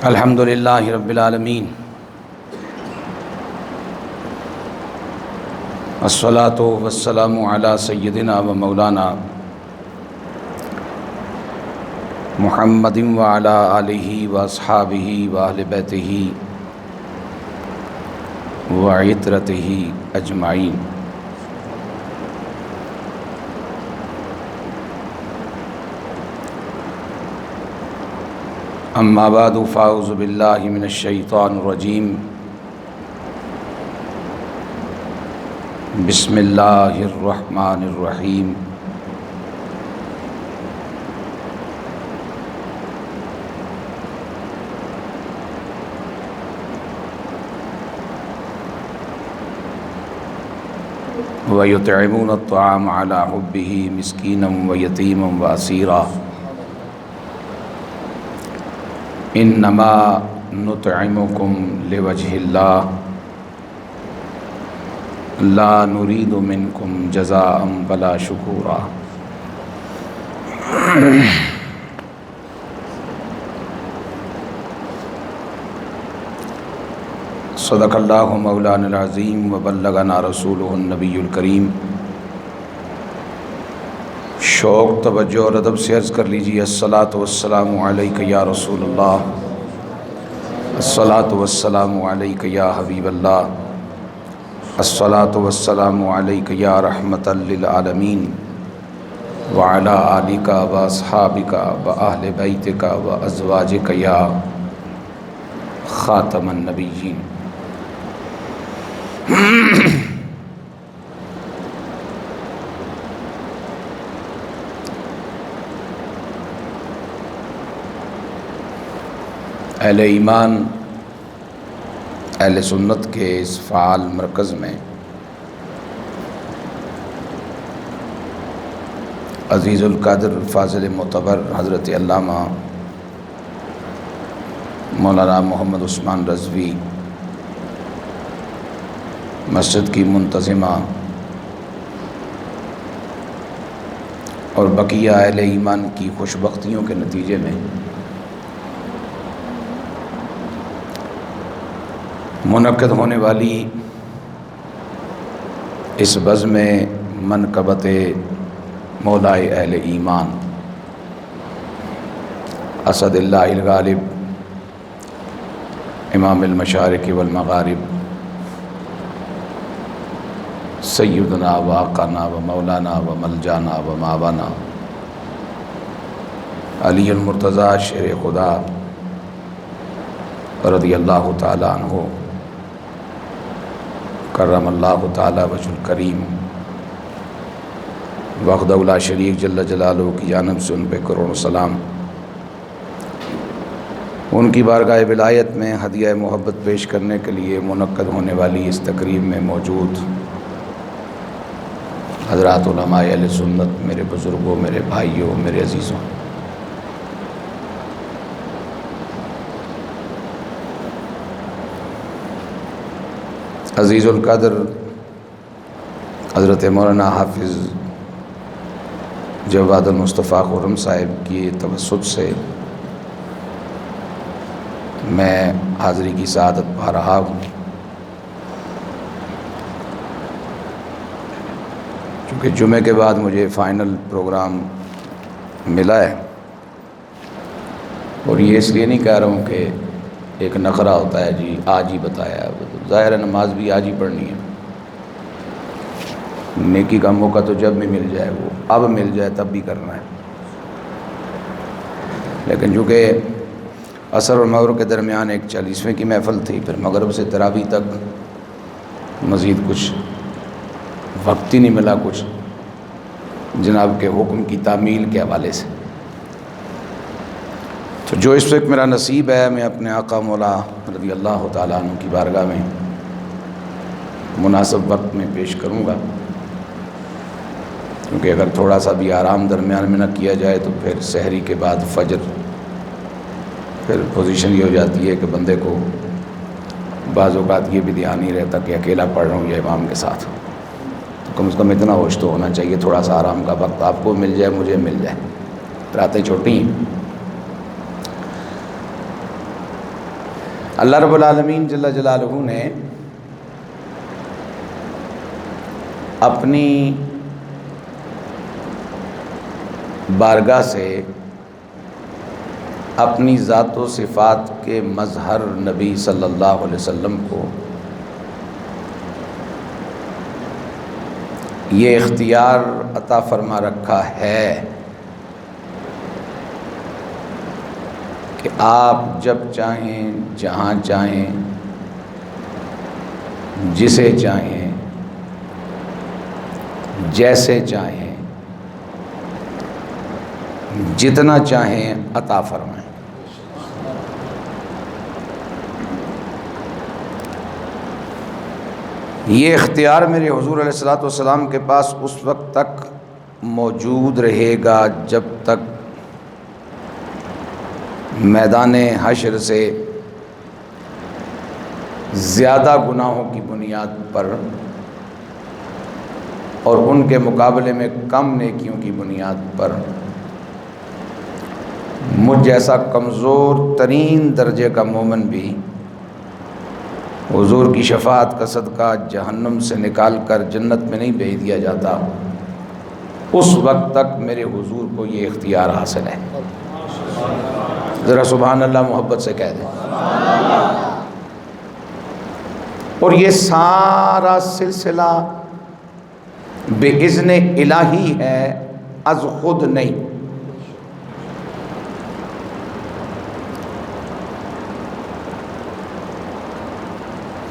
الحمد للہ رب العالمین، الصلاۃ والسلام علی سیدنا و مولانا محمد وعلی آلہ واصحابہ واہل بیتہ وعترتہ اجمعین۔ اما بعد فاعوذ باللہ من الشیطان الرجیم، بسم اللہ الرحمن الرحیم۔ وَيُطْعِمُونَ الطَّعَامَ عَلَى حُبِّهِ مِسْكِينًا وَيَتِيمًا وَأَسِيرًا انما نطعمکم لوجہ اللہ لا نرید منکم جزاء ولا شکورا۔ صدق اللہ مولانا العظیم وبلغنا رسولہ النبی الکریم۔ شوق، توجہ اور ادب سے عرض کر لیجیے، الصلاۃ والسلام علیک یا رسول اللہ، الصلاۃ والسلام علیک یا حبیب اللہ، الصلاۃ والسلام علیک یا رحمۃ للعالمین، وعلی آلک واصحابک واہل بیتک وازواجک یا خاتم النبیین۔ اہل ایمان، اہل سنت کے اس فعال مرکز میں عزیز القدر فاضل معتبر حضرت علامہ مولانا محمد عثمان رضوی مسجد کی منتظمہ اور بقیہ اہل ایمان کی خوش بختیوں کے نتیجے میں منعقد ہونے والی اس بزم منقبت مولائے اہل ایمان اسد اللہ الغالب امام المشارق والمغارب سیدنا و آقانا و مولانا و ملجانا و ماوانا علی المرتضیٰ شیر خدا رضی اللہ تعالیٰ عنہ کرم اللہ تعالیٰ وجہ الکریم وحدہ لا شریک جل جلالہ کی جانب سے ان پہ کروڑ سلام۔ ان کی بارگاہ ولایت میں ہدیہ محبت پیش کرنے کے لیے منعقد ہونے والی اس تقریب میں موجود حضرات علماء اہل سنت، میرے بزرگوں، میرے بھائیوں، میرے عزیزوں، عزیز القدر حضرت مولانا حافظ جواد المصطفیٰ خرم صاحب کی توسط سے میں حاضری کی سعادت پا رہا ہوں۔ چونکہ جمعے کے بعد مجھے فائنل پروگرام ملا ہے، اور یہ اس لیے نہیں کہہ رہا ہوں کہ ایک نخرہ ہوتا ہے جی آج ہی بتایا ہے، ظاہر ہے نماز بھی آج ہی پڑھنی ہے، نیکی کا موقع تو جب بھی مل جائے، وہ اب مل جائے تب بھی کرنا ہے۔ لیکن چونکہ عصر اور مغرب کے درمیان ایک 40ویں کی محفل تھی، پھر مغرب سے تراویح تک مزید کچھ وقت ہی نہیں ملا، کچھ جناب کے حکم کی تعمیل کے حوالے سے، تو جو اس وقت میرا نصیب ہے میں اپنے آقا مولا رضی اللہ تعالیٰ عنہ کی بارگاہ میں مناسب وقت میں پیش کروں گا، کیونکہ اگر تھوڑا سا بھی آرام درمیان میں نہ کیا جائے تو پھر سحری کے بعد فجر، پھر پوزیشن یہ ہو جاتی ہے کہ بندے کو بعض اوقات یہ بھی دھیان نہیں رہتا کہ اکیلا پڑھ رہا ہوں یا امام کے ساتھ، تو کم از کم اتنا ہوش تو ہونا چاہیے، تھوڑا سا آرام کا وقت آپ کو مل جائے، مجھے مل جائے، راتیں چھوٹی ہیں۔ اللہ رب العالمین جل جلالہ نے اپنی بارگاہ سے اپنی ذات و صفات کے مظہر نبی صلی اللہ علیہ وسلم کو یہ اختیار عطا فرما رکھا ہے کہ آپ جب چاہیں، جہاں چاہیں، جسے چاہیں، جیسے چاہیں، جتنا چاہیں عطا فرمائیں۔ یہ اختیار میرے حضور علیہ الصلوۃ والسلام کے پاس اس وقت تک موجود رہے گا جب تک میدان حشر سے زیادہ گناہوں کی بنیاد پر اور ان کے مقابلے میں کم نیکیوں کی بنیاد پر مجھ جیسا کمزور ترین درجے کا مومن بھی حضور کی شفاعت کا صدقہ جہنم سے نکال کر جنت میں نہیں بھیج دیا جاتا، اس وقت تک میرے حضور کو یہ اختیار حاصل ہے۔ ذرا سبحان اللہ محبت سے کہہ دیں۔ اور یہ سارا سلسلہ بِإِذْنِ الہی ہے، از خود نہیں۔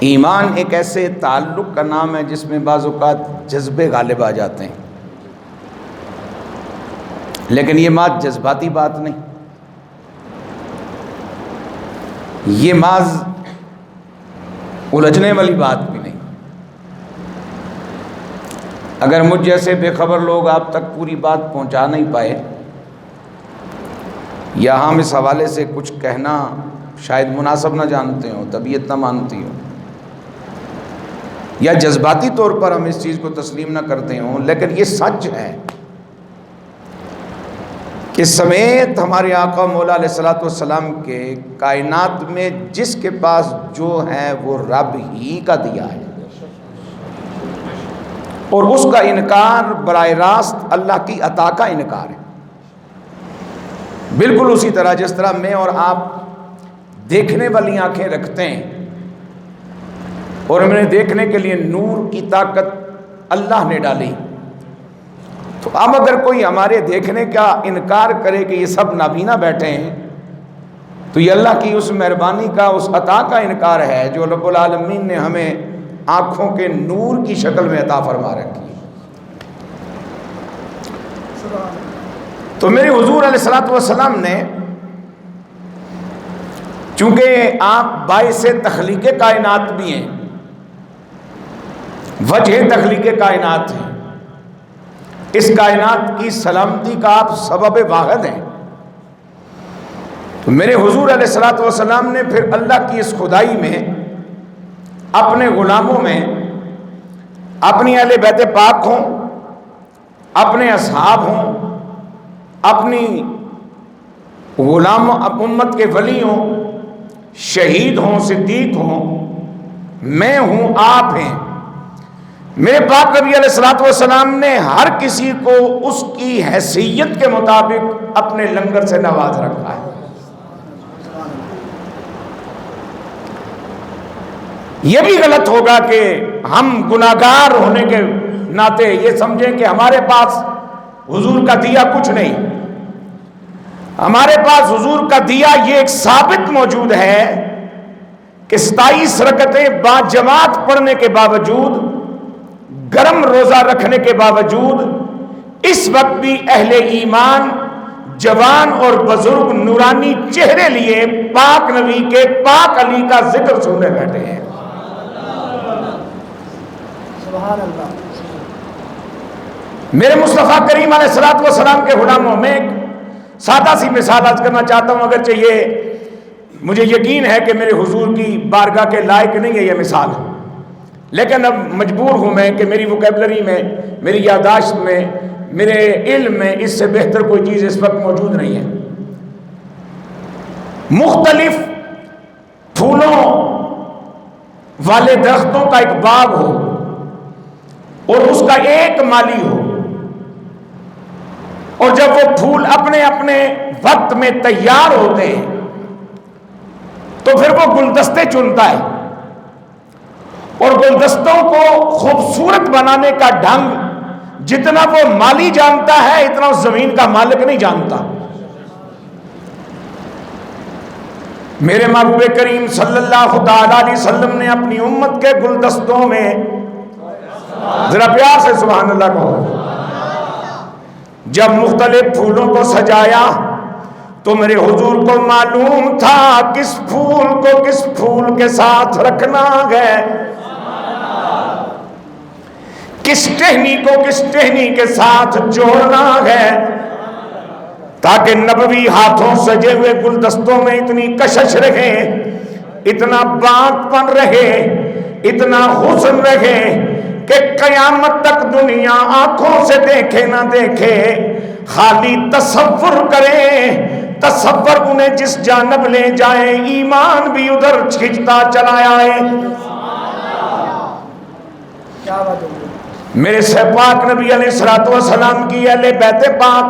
ایمان ایک ایسے تعلق کا نام ہے جس میں بعض اوقات جذبے غالب آ جاتے ہیں، لیکن یہ بات جذباتی بات نہیں، یہ محض الجھنے والی بات بھی نہیں۔ اگر مجھ جیسے بے خبر لوگ آپ تک پوری بات پہنچا نہیں پائے، یا ہم اس حوالے سے کچھ کہنا شاید مناسب نہ جانتے ہوں، طبیعت نہ مانتی ہوں، یا جذباتی طور پر ہم اس چیز کو تسلیم نہ کرتے ہوں، لیکن یہ سچ ہے کہ سمیت ہمارے آقا مولا علیہ الصلوۃ والسلام کے کائنات میں جس کے پاس جو ہے وہ رب ہی کا دیا ہے، اور اس کا انکار براہ راست اللہ کی عطا کا انکار ہے۔ بالکل اسی طرح جس طرح میں اور آپ دیکھنے والی آنکھیں رکھتے ہیں، اور ہمیں دیکھنے کے لیے نور کی طاقت اللہ نے ڈالی، تو اب اگر کوئی ہمارے دیکھنے کا انکار کرے کہ یہ سب نابینا بیٹھے ہیں، تو یہ اللہ کی اس مہربانی کا، اس عطا کا انکار ہے جو رب العالمین نے ہمیں آنکھوں کے نور کی شکل میں عطا فرما رکھی ہے۔ تو میرے حضور علیہ الصلوۃ والسلام نے، چونکہ آپ باعث تخلیق کائنات بھی ہیں، وجہ تخلیق کائنات ہیں، اس کائنات کی سلامتی کا آپ سبب واحد ہیں، تو میرے حضور علیہ الصلوۃ والسلام نے پھر اللہ کی اس خدائی میں اپنے غلاموں میں اپنی اہل بیت پاک ہوں، اپنے اصحاب ہوں، اپنی غلام امت کے ولی ہوں، شہید ہوں، صدیق ہوں، میں ہوں، آپ ہیں، میرے پاک نبی علیہ الصلوۃ والسلام نے ہر کسی کو اس کی حیثیت کے مطابق اپنے لنگر سے نواز رکھا ہے۔ یہ بھی غلط ہوگا کہ ہم گناہگار ہونے کے ناطے یہ سمجھیں کہ ہمارے پاس حضور کا دیا کچھ نہیں۔ ہمارے پاس حضور کا دیا یہ ایک ثابت موجود ہے کہ 27 رکعتیں با جماعت پڑھنے کے باوجود، گرم روزہ رکھنے کے باوجود، اس وقت بھی اہل ایمان جوان اور بزرگ نورانی چہرے لیے پاک نبی کے پاک علی کا ذکر سننے بیٹھے ہیں۔ سبحان اللہ۔ میرے مصطفیٰ کریم علیہ الصلوۃ والسلام کے غلاموں میں ایک سادہ سی مثال عرض کرنا چاہتا ہوں، اگرچہ یہ مجھے یقین ہے کہ میرے حضور کی بارگاہ کے لائق نہیں ہے یہ مثال، لیکن اب مجبور ہوں میں کہ میری ووکیبلری میں، میری یادداشت میں، میرے علم میں اس سے بہتر کوئی چیز اس وقت موجود نہیں ہے۔ مختلف پھولوں والے درختوں کا ایک باغ ہو اور اس کا ایک مالی ہو، اور جب وہ پھول اپنے اپنے وقت میں تیار ہوتے ہیں تو پھر وہ گلدستے چنتا ہے، اور گلدستوں کو خوبصورت بنانے کا ڈھنگ جتنا وہ مالی جانتا ہے اتنا اس زمین کا مالک نہیں جانتا۔ میرے محبوب کریم صلی اللہ تعالی علیہ وسلم نے اپنی امت کے گلدستوں میں، ذرا پیار سے سبحان اللہ کہو، جب مختلف پھولوں کو سجایا تو میرے حضور کو معلوم تھا کس پھول کو کس پھول کے ساتھ رکھنا ہے، کس ٹہنی کو کس ٹہنی کے ساتھ جوڑنا ہے، تاکہ نبوی ہاتھوں سجے ہوئے گلدستوں میں اتنی کشش رہے، اتنا باغ پن رہے، اتنا حسن رہے کہ قیامت تک دنیا آنکھوں سے دیکھے نہ دیکھے، خالی تصور کرے، تصور انہیں جس جانب لے جائے ایمان بھی ادھر کھنچتا چلا آئے۔ میرے سے پاک نبی علیہ السلام کی اہل بیت پاک،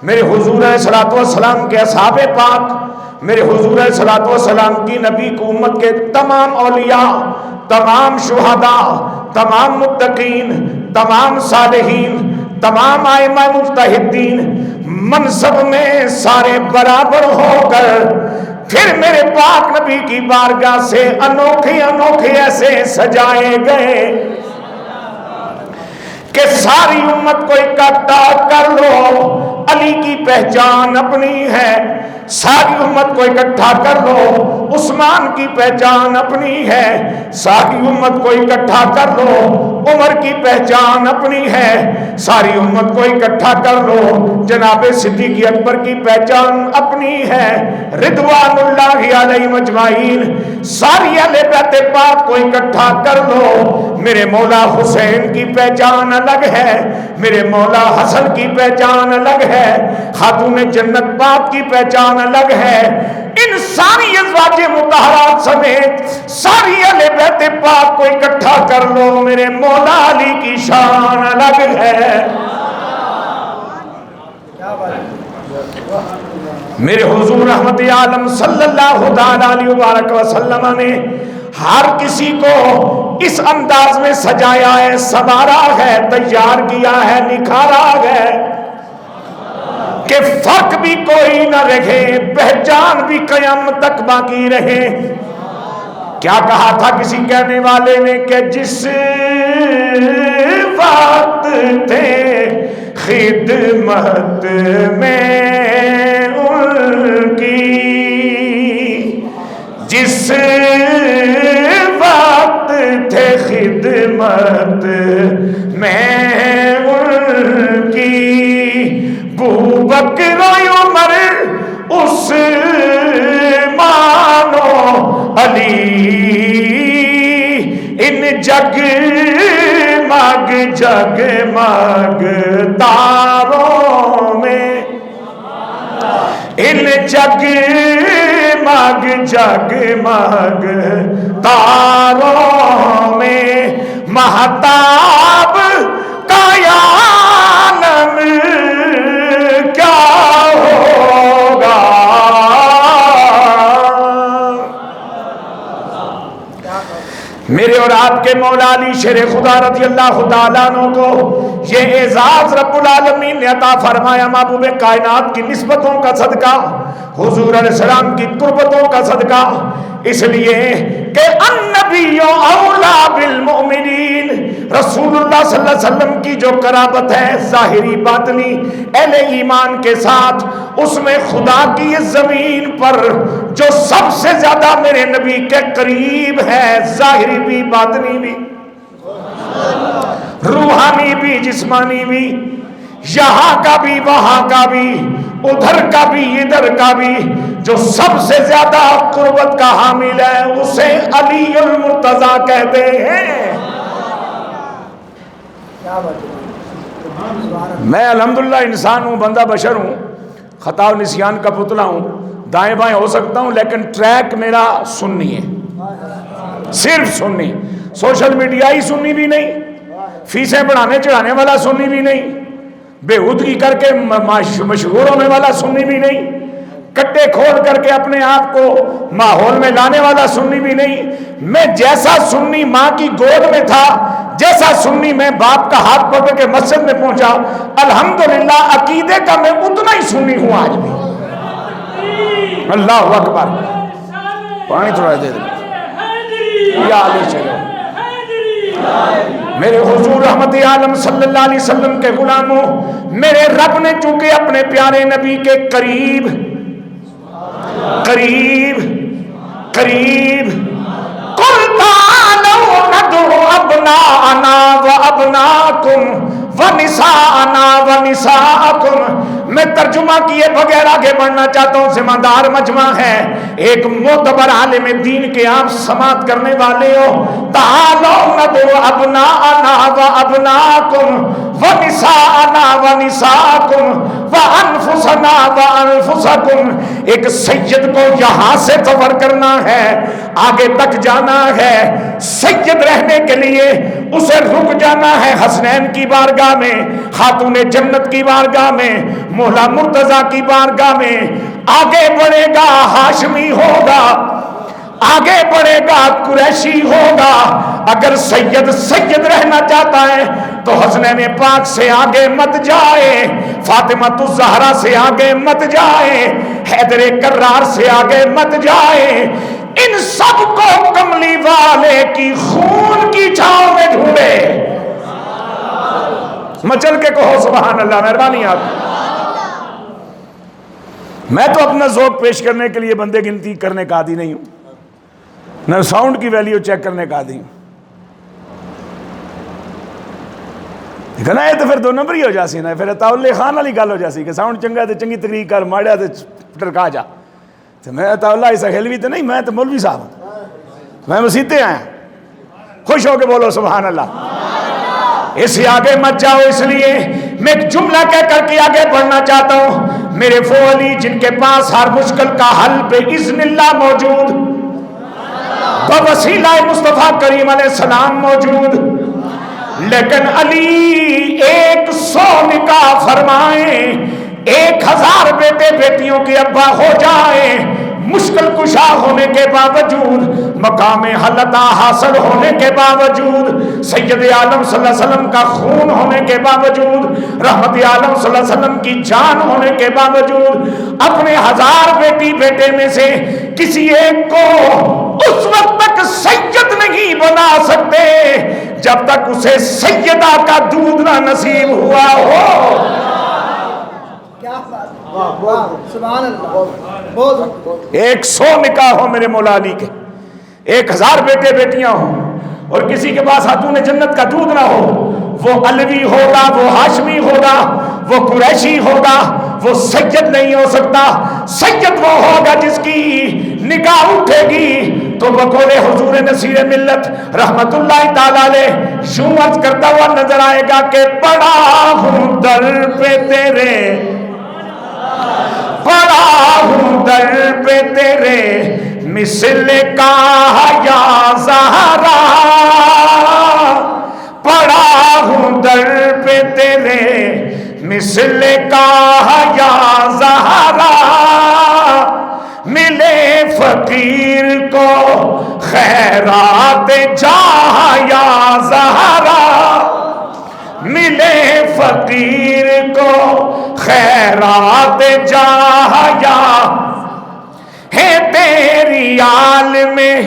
میرے حضور علیہ السلام کے اصحاب پاک، میرے حضور علیہ السلام کی نبی کو امت کے تمام اولیاء، تمام شہداء، تمام متقین، تمام صالحین، تمام ائمہ مجتہدین منصب میں سارے برابر ہو کر پھر میرے پاک نبی کی بارگاہ سے انوکھے انوکھے ایسے سجائے گئے کہ ساری امت کو اکٹھا کر لو، علی کی پہچان اپنی ہے، ساری امت کو اکٹھا کر لو، عثمان کی پہچان اپنی ہے، ساری امت کو اکٹھا کر لو، عمر کی پہچان اپنی ہے، ساری امت کو اکٹھا کر لو، جناب صدیق اکبر کی پہچان اپنی ہے، رضوان اللہ علیہم اجمعین، ساری اہل بیت پاک کو اکٹھا کر لو، میرے مولا حسین کی پہچان الگ ہے، میرے مولا حسن کی پہچان الگ ہے، خاتون جنت پاک کی پہچان الگ ہے، ان ساری ازواج مطہرات سمیت ساری اہل بیت پاک کو اکٹھا کر لو، میرے مولا علی کی شان الگ ہے۔ میرے حضور رحمت عالم صلی اللہ علیہ وآلہ وسلم نے ہر کسی کو اس انداز میں سجایا ہے، سنوارا ہے، تیار کیا ہے، نکھارا ہے کہ فرق بھی کوئی نہ رہے، پہچان بھی قیامت تک باقی رہے۔ کیا کہا تھا کسی کہنے والے نے کہ جس وقت تھے خدمت میں ان کی، جس وقت تھے خدمت میں ان کی، بوبکر و عمر عثمان و علی، ان جگمگ جگمگ تاروں میں، ان جگمگ جگمگ تاروں میں مہتاب کا عالم کیا ہوگا۔ میرے اور آپ کے مولا علی شیر خدا رضی اللہ تعالیٰ عنہ کو یہ اعزاز رب العالمین نے عطا فرمایا محبوب کائنات کی نسبتوں کا صدقہ، حضور علیہ السلام کی قربتوں کا صدقہ، اس لیے کہ النبی اولا بالمؤمنین، رسول اللہ صلی اللہ علیہ وسلم کی جو قرابت ہے ظاہری باطنی اہل ایمان کے ساتھ، اس میں خدا کی زمین پر جو سب سے زیادہ میرے نبی کے قریب ہے، ظاہری بھی باطنی بھی، روحانی بھی جسمانی بھی، یہاں کا بھی وہاں کا بھی، ادھر کا بھی ادھر کا بھی، جو سب سے زیادہ قربت کا حامل ہے اسے علی المرتضیٰ کہتے ہیں۔ میں الحمدللہ انسان ہوں، بندہ بشر ہوں، خطا و نسیان کا پتلا ہوں، دائیں بائیں ہو سکتا ہوں، لیکن ٹریک میرا سنی ہے۔ صرف سنی، سوشل میڈیائی سنی بھی نہیں، فیسیں بڑھانے چڑھانے والا سنی بھی نہیں، بےہودگی کر کے مشہور ہونے والا سنی بھی نہیں، کٹے کھود کر کے اپنے آپ کو ماحول میں لانے والا سنی بھی نہیں۔ میں جیسا سنی ماں کی گود میں تھا، جیسا سنی میں باپ کا ہاتھ پکڑ کے مسجد میں پہنچا، الحمدللہ عقیدے کا میں اتنا ہی سنی ہوں آج بھی۔ اللہ اکبر، پانی تھوڑا دے دیں یا علی چلو۔ میرے حضور رحمت عالم صلی اللہ علیہ وسلم کے غلاموں، میرے رب نے چونکہ اپنے پیارے نبی کے قریب قُلْ تَعَالَوْا نَدْعُ أَبْنَاءَنَا وَأَبْنَاءَكُمْ وَنِسَاءَنَا وَنِسَاءَكُمْ۔ میں ترجمہ کیے بغیر آگے بڑھنا چاہتا ہوں، ذمہ دار مجمع ہے، ایک معتبر عالم دین کے آپ سماعت کرنے والے ہو۔ تَعَالَوْا نَدْعُ أَبْنَاءَنَا وَأَبْنَاءَكُمْ وَنِسَاءَنَا وَنِسَاءَكُمْ وَأَنفُسَنَا وَأَنفُسَكُمْ۔ ایک سید کو یہاں سے سفر کرنا ہے، آگے تک جانا ہے، سید رہنے کے لیے اسے رک جانا ہے حسنین کی بارگاہ میں، خاتون جنت کی بارگاہ میں، مولا مرتضیٰ کی بارگاہ میں۔ آگے بڑھے گا ہاشمی ہوگا، آگے بڑھے گا قریشی ہوگا۔ اگر سید رہنا چاہتا ہے تو حسنین پاک سے آگے مت جائے، فاطمہ الزہرا سے آگے مت جائے، حیدر کرار سے آگے مت جائے۔ ان سب کو کملی والے کی خون کی چھاؤں میں ڈھونڈے۔ مچل کے کہو سبحان اللہ، مہربانی آپ۔ میں تو اپنا ذوق پیش کرنے کے لیے بندے گنتی کرنے کا عادی نہیں ہوں، نہ ساؤنڈ کی ویلیو چیک کرنے کا عادی ہوں۔ دیکھنا ہے تو پھر دو نمبر ہی ہو جاسی نا، پھر عطاءاللہ خان والی گل ہو جاسی کہ ساؤنڈ چنگا تے چنگی تقریر کر، ماڑا تے ٹرکا جا۔ تو میں عطاءاللہ ایسا خیلوی تو نہیں، میں تو مولوی صاحب ہوں، میں مسیتے آیا، خوش ہو کے بولو سبحان اللہ۔ اس سے آگے مت جاؤ، اس لیے میں ایک جملہ کہہ کر کے آگے بڑھنا چاہتا ہوں۔ میرے فو علی جن کے پاس ہر مشکل کا حل بِإِذْنِ اللہ موجود، وسیلہ مصطفیٰ کریم علیہ السلام موجود، لیکن علی 100 نکاح فرمائیں، 1000 بیٹے بیٹیوں کے ابا ہو جائیں، مشکل کشا ہونے کے باوجود، مقام حلتا حاصل ہونے کے باوجود، سید عالم صلی اللہ علیہ وسلم کا خون ہونے کے باوجود، رحمت عالم صلی اللہ علیہ وسلم کی جان ہونے کے باوجود، اپنے 1000 بیٹی بیٹے میں سے کسی ایک کو اس وقت تک سید نہیں بنا سکتے جب تک اسے سیدہ کا دودھ نہ نصیب ہوا ہو۔ کیا بات، سبحان اللہ۔ 100 نکاح ہو میرے مولا علی کے، 1000 بیٹے بیٹیاں ہوں، اور کسی کے پاس خاتون جنت کا دودھ نہ ہو، وہ علوی ہوگا، وہ ہاشمی ہوگا، وہ قریشی ہوگا، وہ سید نہیں ہو سکتا۔ سید وہ ہوگا جس کی نگاہ اٹھے گی تو بقول حضور نصیر ملت رحمت اللہ تعالی علیہ یوں عرض کرتا ہوا نظر آئے گا کہ پڑا ہوں در پہ تیرے، پڑا ہوں در پہ تیرے مثل کا یا زہرا، پڑا ہوں در پہ تیرے مثل کا یا زہرا، ملے فقیر کو خیرات جاہ یا زہرا، ملے فقیر کو خیرات جاہ یا، ہے تیری آل میں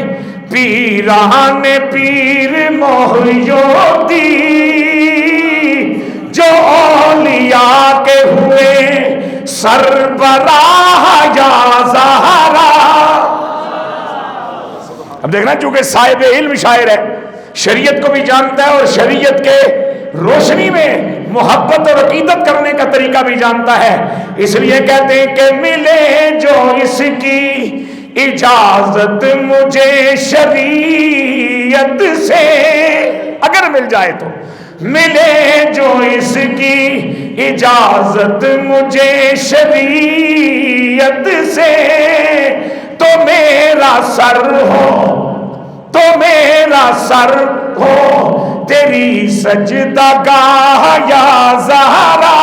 پیران پیر محیو دی، جو اولیاء کے ہوئے سربراہ یا زہرا۔ اب دیکھنا چونکہ صاحب علم شاعر ہے، شریعت کو بھی جانتا ہے اور شریعت کے روشنی میں محبت اور عقیدت کرنے کا طریقہ بھی جانتا ہے، اس لیے کہتے ہیں کہ ملے جو اس کی اجازت مجھے شریعت سے، اگر مل جائے تو ملے جو اس کی اجازت مجھے شریعت سے، تو میرا سر ہو، تو میرا سر ہو تیری سجدہ گاہ یا زہرا،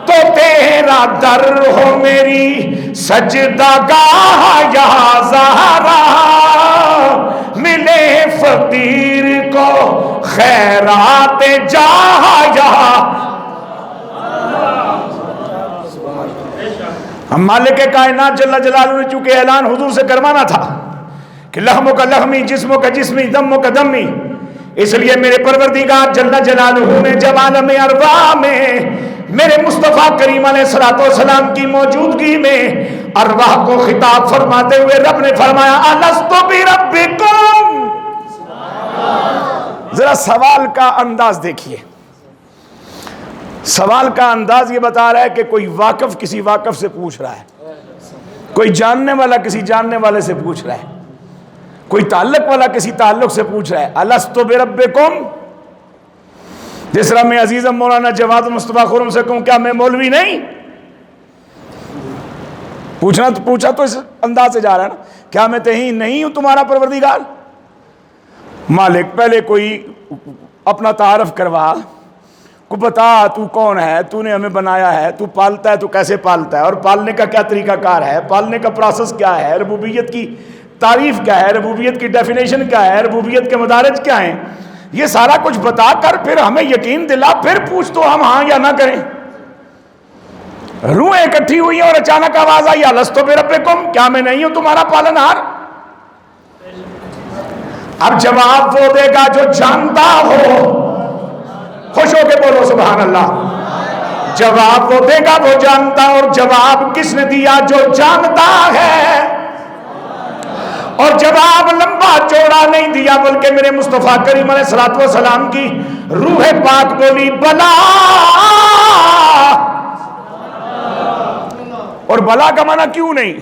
تو تیرا در ہو میری سجدہ گاہ یا زہرا، ملے فقیر کو خیرات جاہ یا۔ ہم مالک کائنات جل جلالہ نے چونکہ اعلان حضور سے کروانا تھا کہ لحموں کا لحمی، جسموں کا جسمی، دموں کا دمی، اس لیے میرے پروردگار جل جلالہ نے جب عالم ارواح میں میرے مصطفیٰ کریم علیہ السلام کی موجودگی میں ارواح کو خطاب فرماتے ہوئے رب نے فرمایا الست بربکم۔ ذرا سوال کا انداز دیکھیے، سوال کا انداز یہ بتا رہا ہے کہ کوئی واقف کسی واقف سے پوچھ رہا ہے، کوئی جاننے والا کسی جاننے والے سے پوچھ رہا ہے، کوئی تعلق والا کسی تعلق سے پوچھ رہا ہے الست بربکم۔ جس طرح میں عزیزم مولانا جواد مصطفیٰ خرم سے کہوں کیا میں مولوی نہیں؟ پوچھا تو اس انداز سے جا رہا ہے نا، کیا میں تہیں نہیں ہوں تمہارا پروردگار؟ مالک پہلے کوئی اپنا تعارف کروا، کو بتا تو کون ہے، تو نے ہمیں بنایا ہے، تو پالتا ہے، تو کیسے پالتا ہے، اور پالنے کا کیا طریقہ کار ہے، پالنے کا پروسیس کیا ہے، ربوبیت کی تعریف کیا ہے، ربوبیت کی ڈیفینیشن کیا ہے، ربوبیت کے مدارج کیا ہیں، یہ سارا کچھ بتا کر پھر ہمیں یقین دلا، پھر پوچھ تو ہم ہاں یا نہ کریں۔ روحیں اکٹھی ہوئی ہیں اور اچانک آواز آئی الست بربکم، کیا میں نہیں ہوں تمہارا پالنہار؟ اب جواب وہ دے گا جو جانتا ہو، خوش ہو کے بولو سبحان اللہ۔ جواب وہ دے گا وہ جانتا، اور جواب کس نے دیا؟ جو جانتا ہے۔ اور جواب لمبا چوڑا نہیں دیا بلکہ میرے مصطفیٰ کریم علیہ السلام کی روح پاک بولی بلا۔ اور بلا کا معنی کیوں نہیں؟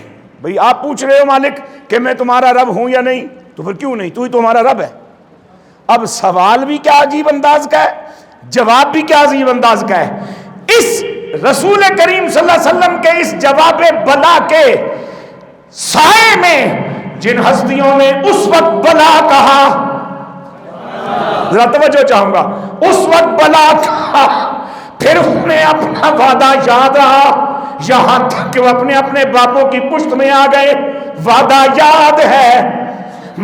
بھئی آپ پوچھ رہے ہو مالک کہ میں تمہارا رب ہوں یا نہیں، تو پھر کیوں نہیں؟ تو ہی تمہارا رب ہے۔ اب سوال بھی کیا عجیب انداز کا ہے، جواب بھی کیا عجیب انداز کا ہے۔ اس رسول کریم صلی اللہ علیہ وسلم کے اس جواب بلا کے سائے میں جن ہستیوں نے اس وقت بلا کہا، ذرا توجہ چاہوں گا، اس وقت بلا کہا، پھر انہیں اپنا وعدہ یاد رہا، یہاں تک کہ وہ اپنے اپنے باپوں کی پشت میں آ گئے، وعدہ یاد ہے،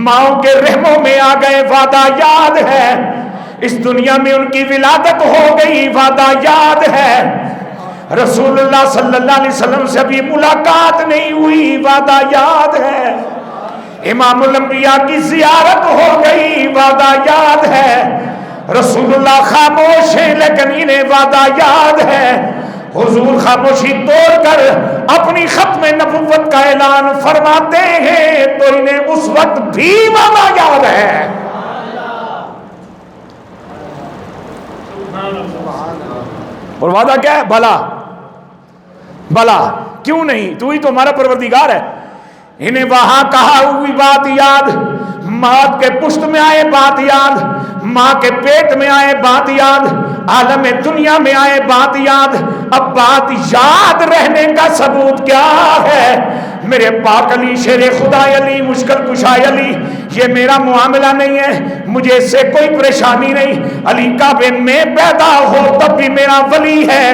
ماؤں کے رحموں میں آ گئے، وعدہ یاد ہے، اس دنیا میں ان کی ولادت ہو گئی، وعدہ یاد ہے، رسول اللہ صلی اللہ علیہ وسلم سے ابھی ملاقات نہیں ہوئی، وعدہ یاد ہے، امام الانبیاء کی زیارت ہو گئی، وعدہ یاد ہے، رسول اللہ خاموش ہیں لیکن انہیں وعدہ یاد ہے، حضور خاموشی توڑ کر اپنی ختم نبوت کا اعلان فرماتے ہیں تو انہیں اس وقت بھی وعدہ یاد ہے۔ اور وعدہ کیا ہے؟ بلا۔ بلا کیوں نہیں؟ تو ہی تو ہمارا پروردگار ہے۔ انہیں وہاں کہا ہوئی بات یاد، ماں کے پشت میں آئے بات یاد، ماں کے پیٹ میں آئے بات یاد، عالم دنیا میں آئے بات یاد۔ اب بات یاد رہنے کا ثبوت کیا ہے؟ میرے پاک علی شیر خدا علی مشکل کشا علی، یہ میرا معاملہ نہیں ہے، مجھے اس سے کوئی پریشانی نہیں۔ علی کعبے میں پیدا ہو تب بھی میرا ولی ہے،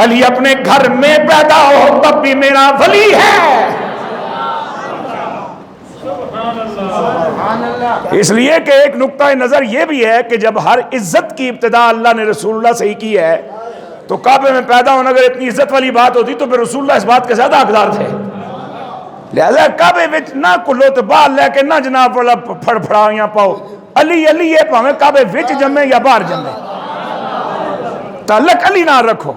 علی اپنے گھر میں پیدا ہو تب بھی میرا ولی ہے۔ اس لیے کہ ایک نقطہ نظر یہ بھی ہے کہ جب ہر عزت کی ابتدا اللہ نے رسول اللہ سے ہی کی ہے تو کعبے میں پیدا ہونا اگر اتنی عزت والی بات ہوتی تو پھر رسول اللہ اس بات کے زیادہ حقدار تھے۔ لہذا کعبے وچ نہ کلو تو باہر لے کے نہ جناب والا پھڑ پھڑائیاں پاؤ، علی علی ہے پاویں کعبے وچ جمے یا باہر جمے، تعلق علی نہ رکھو۔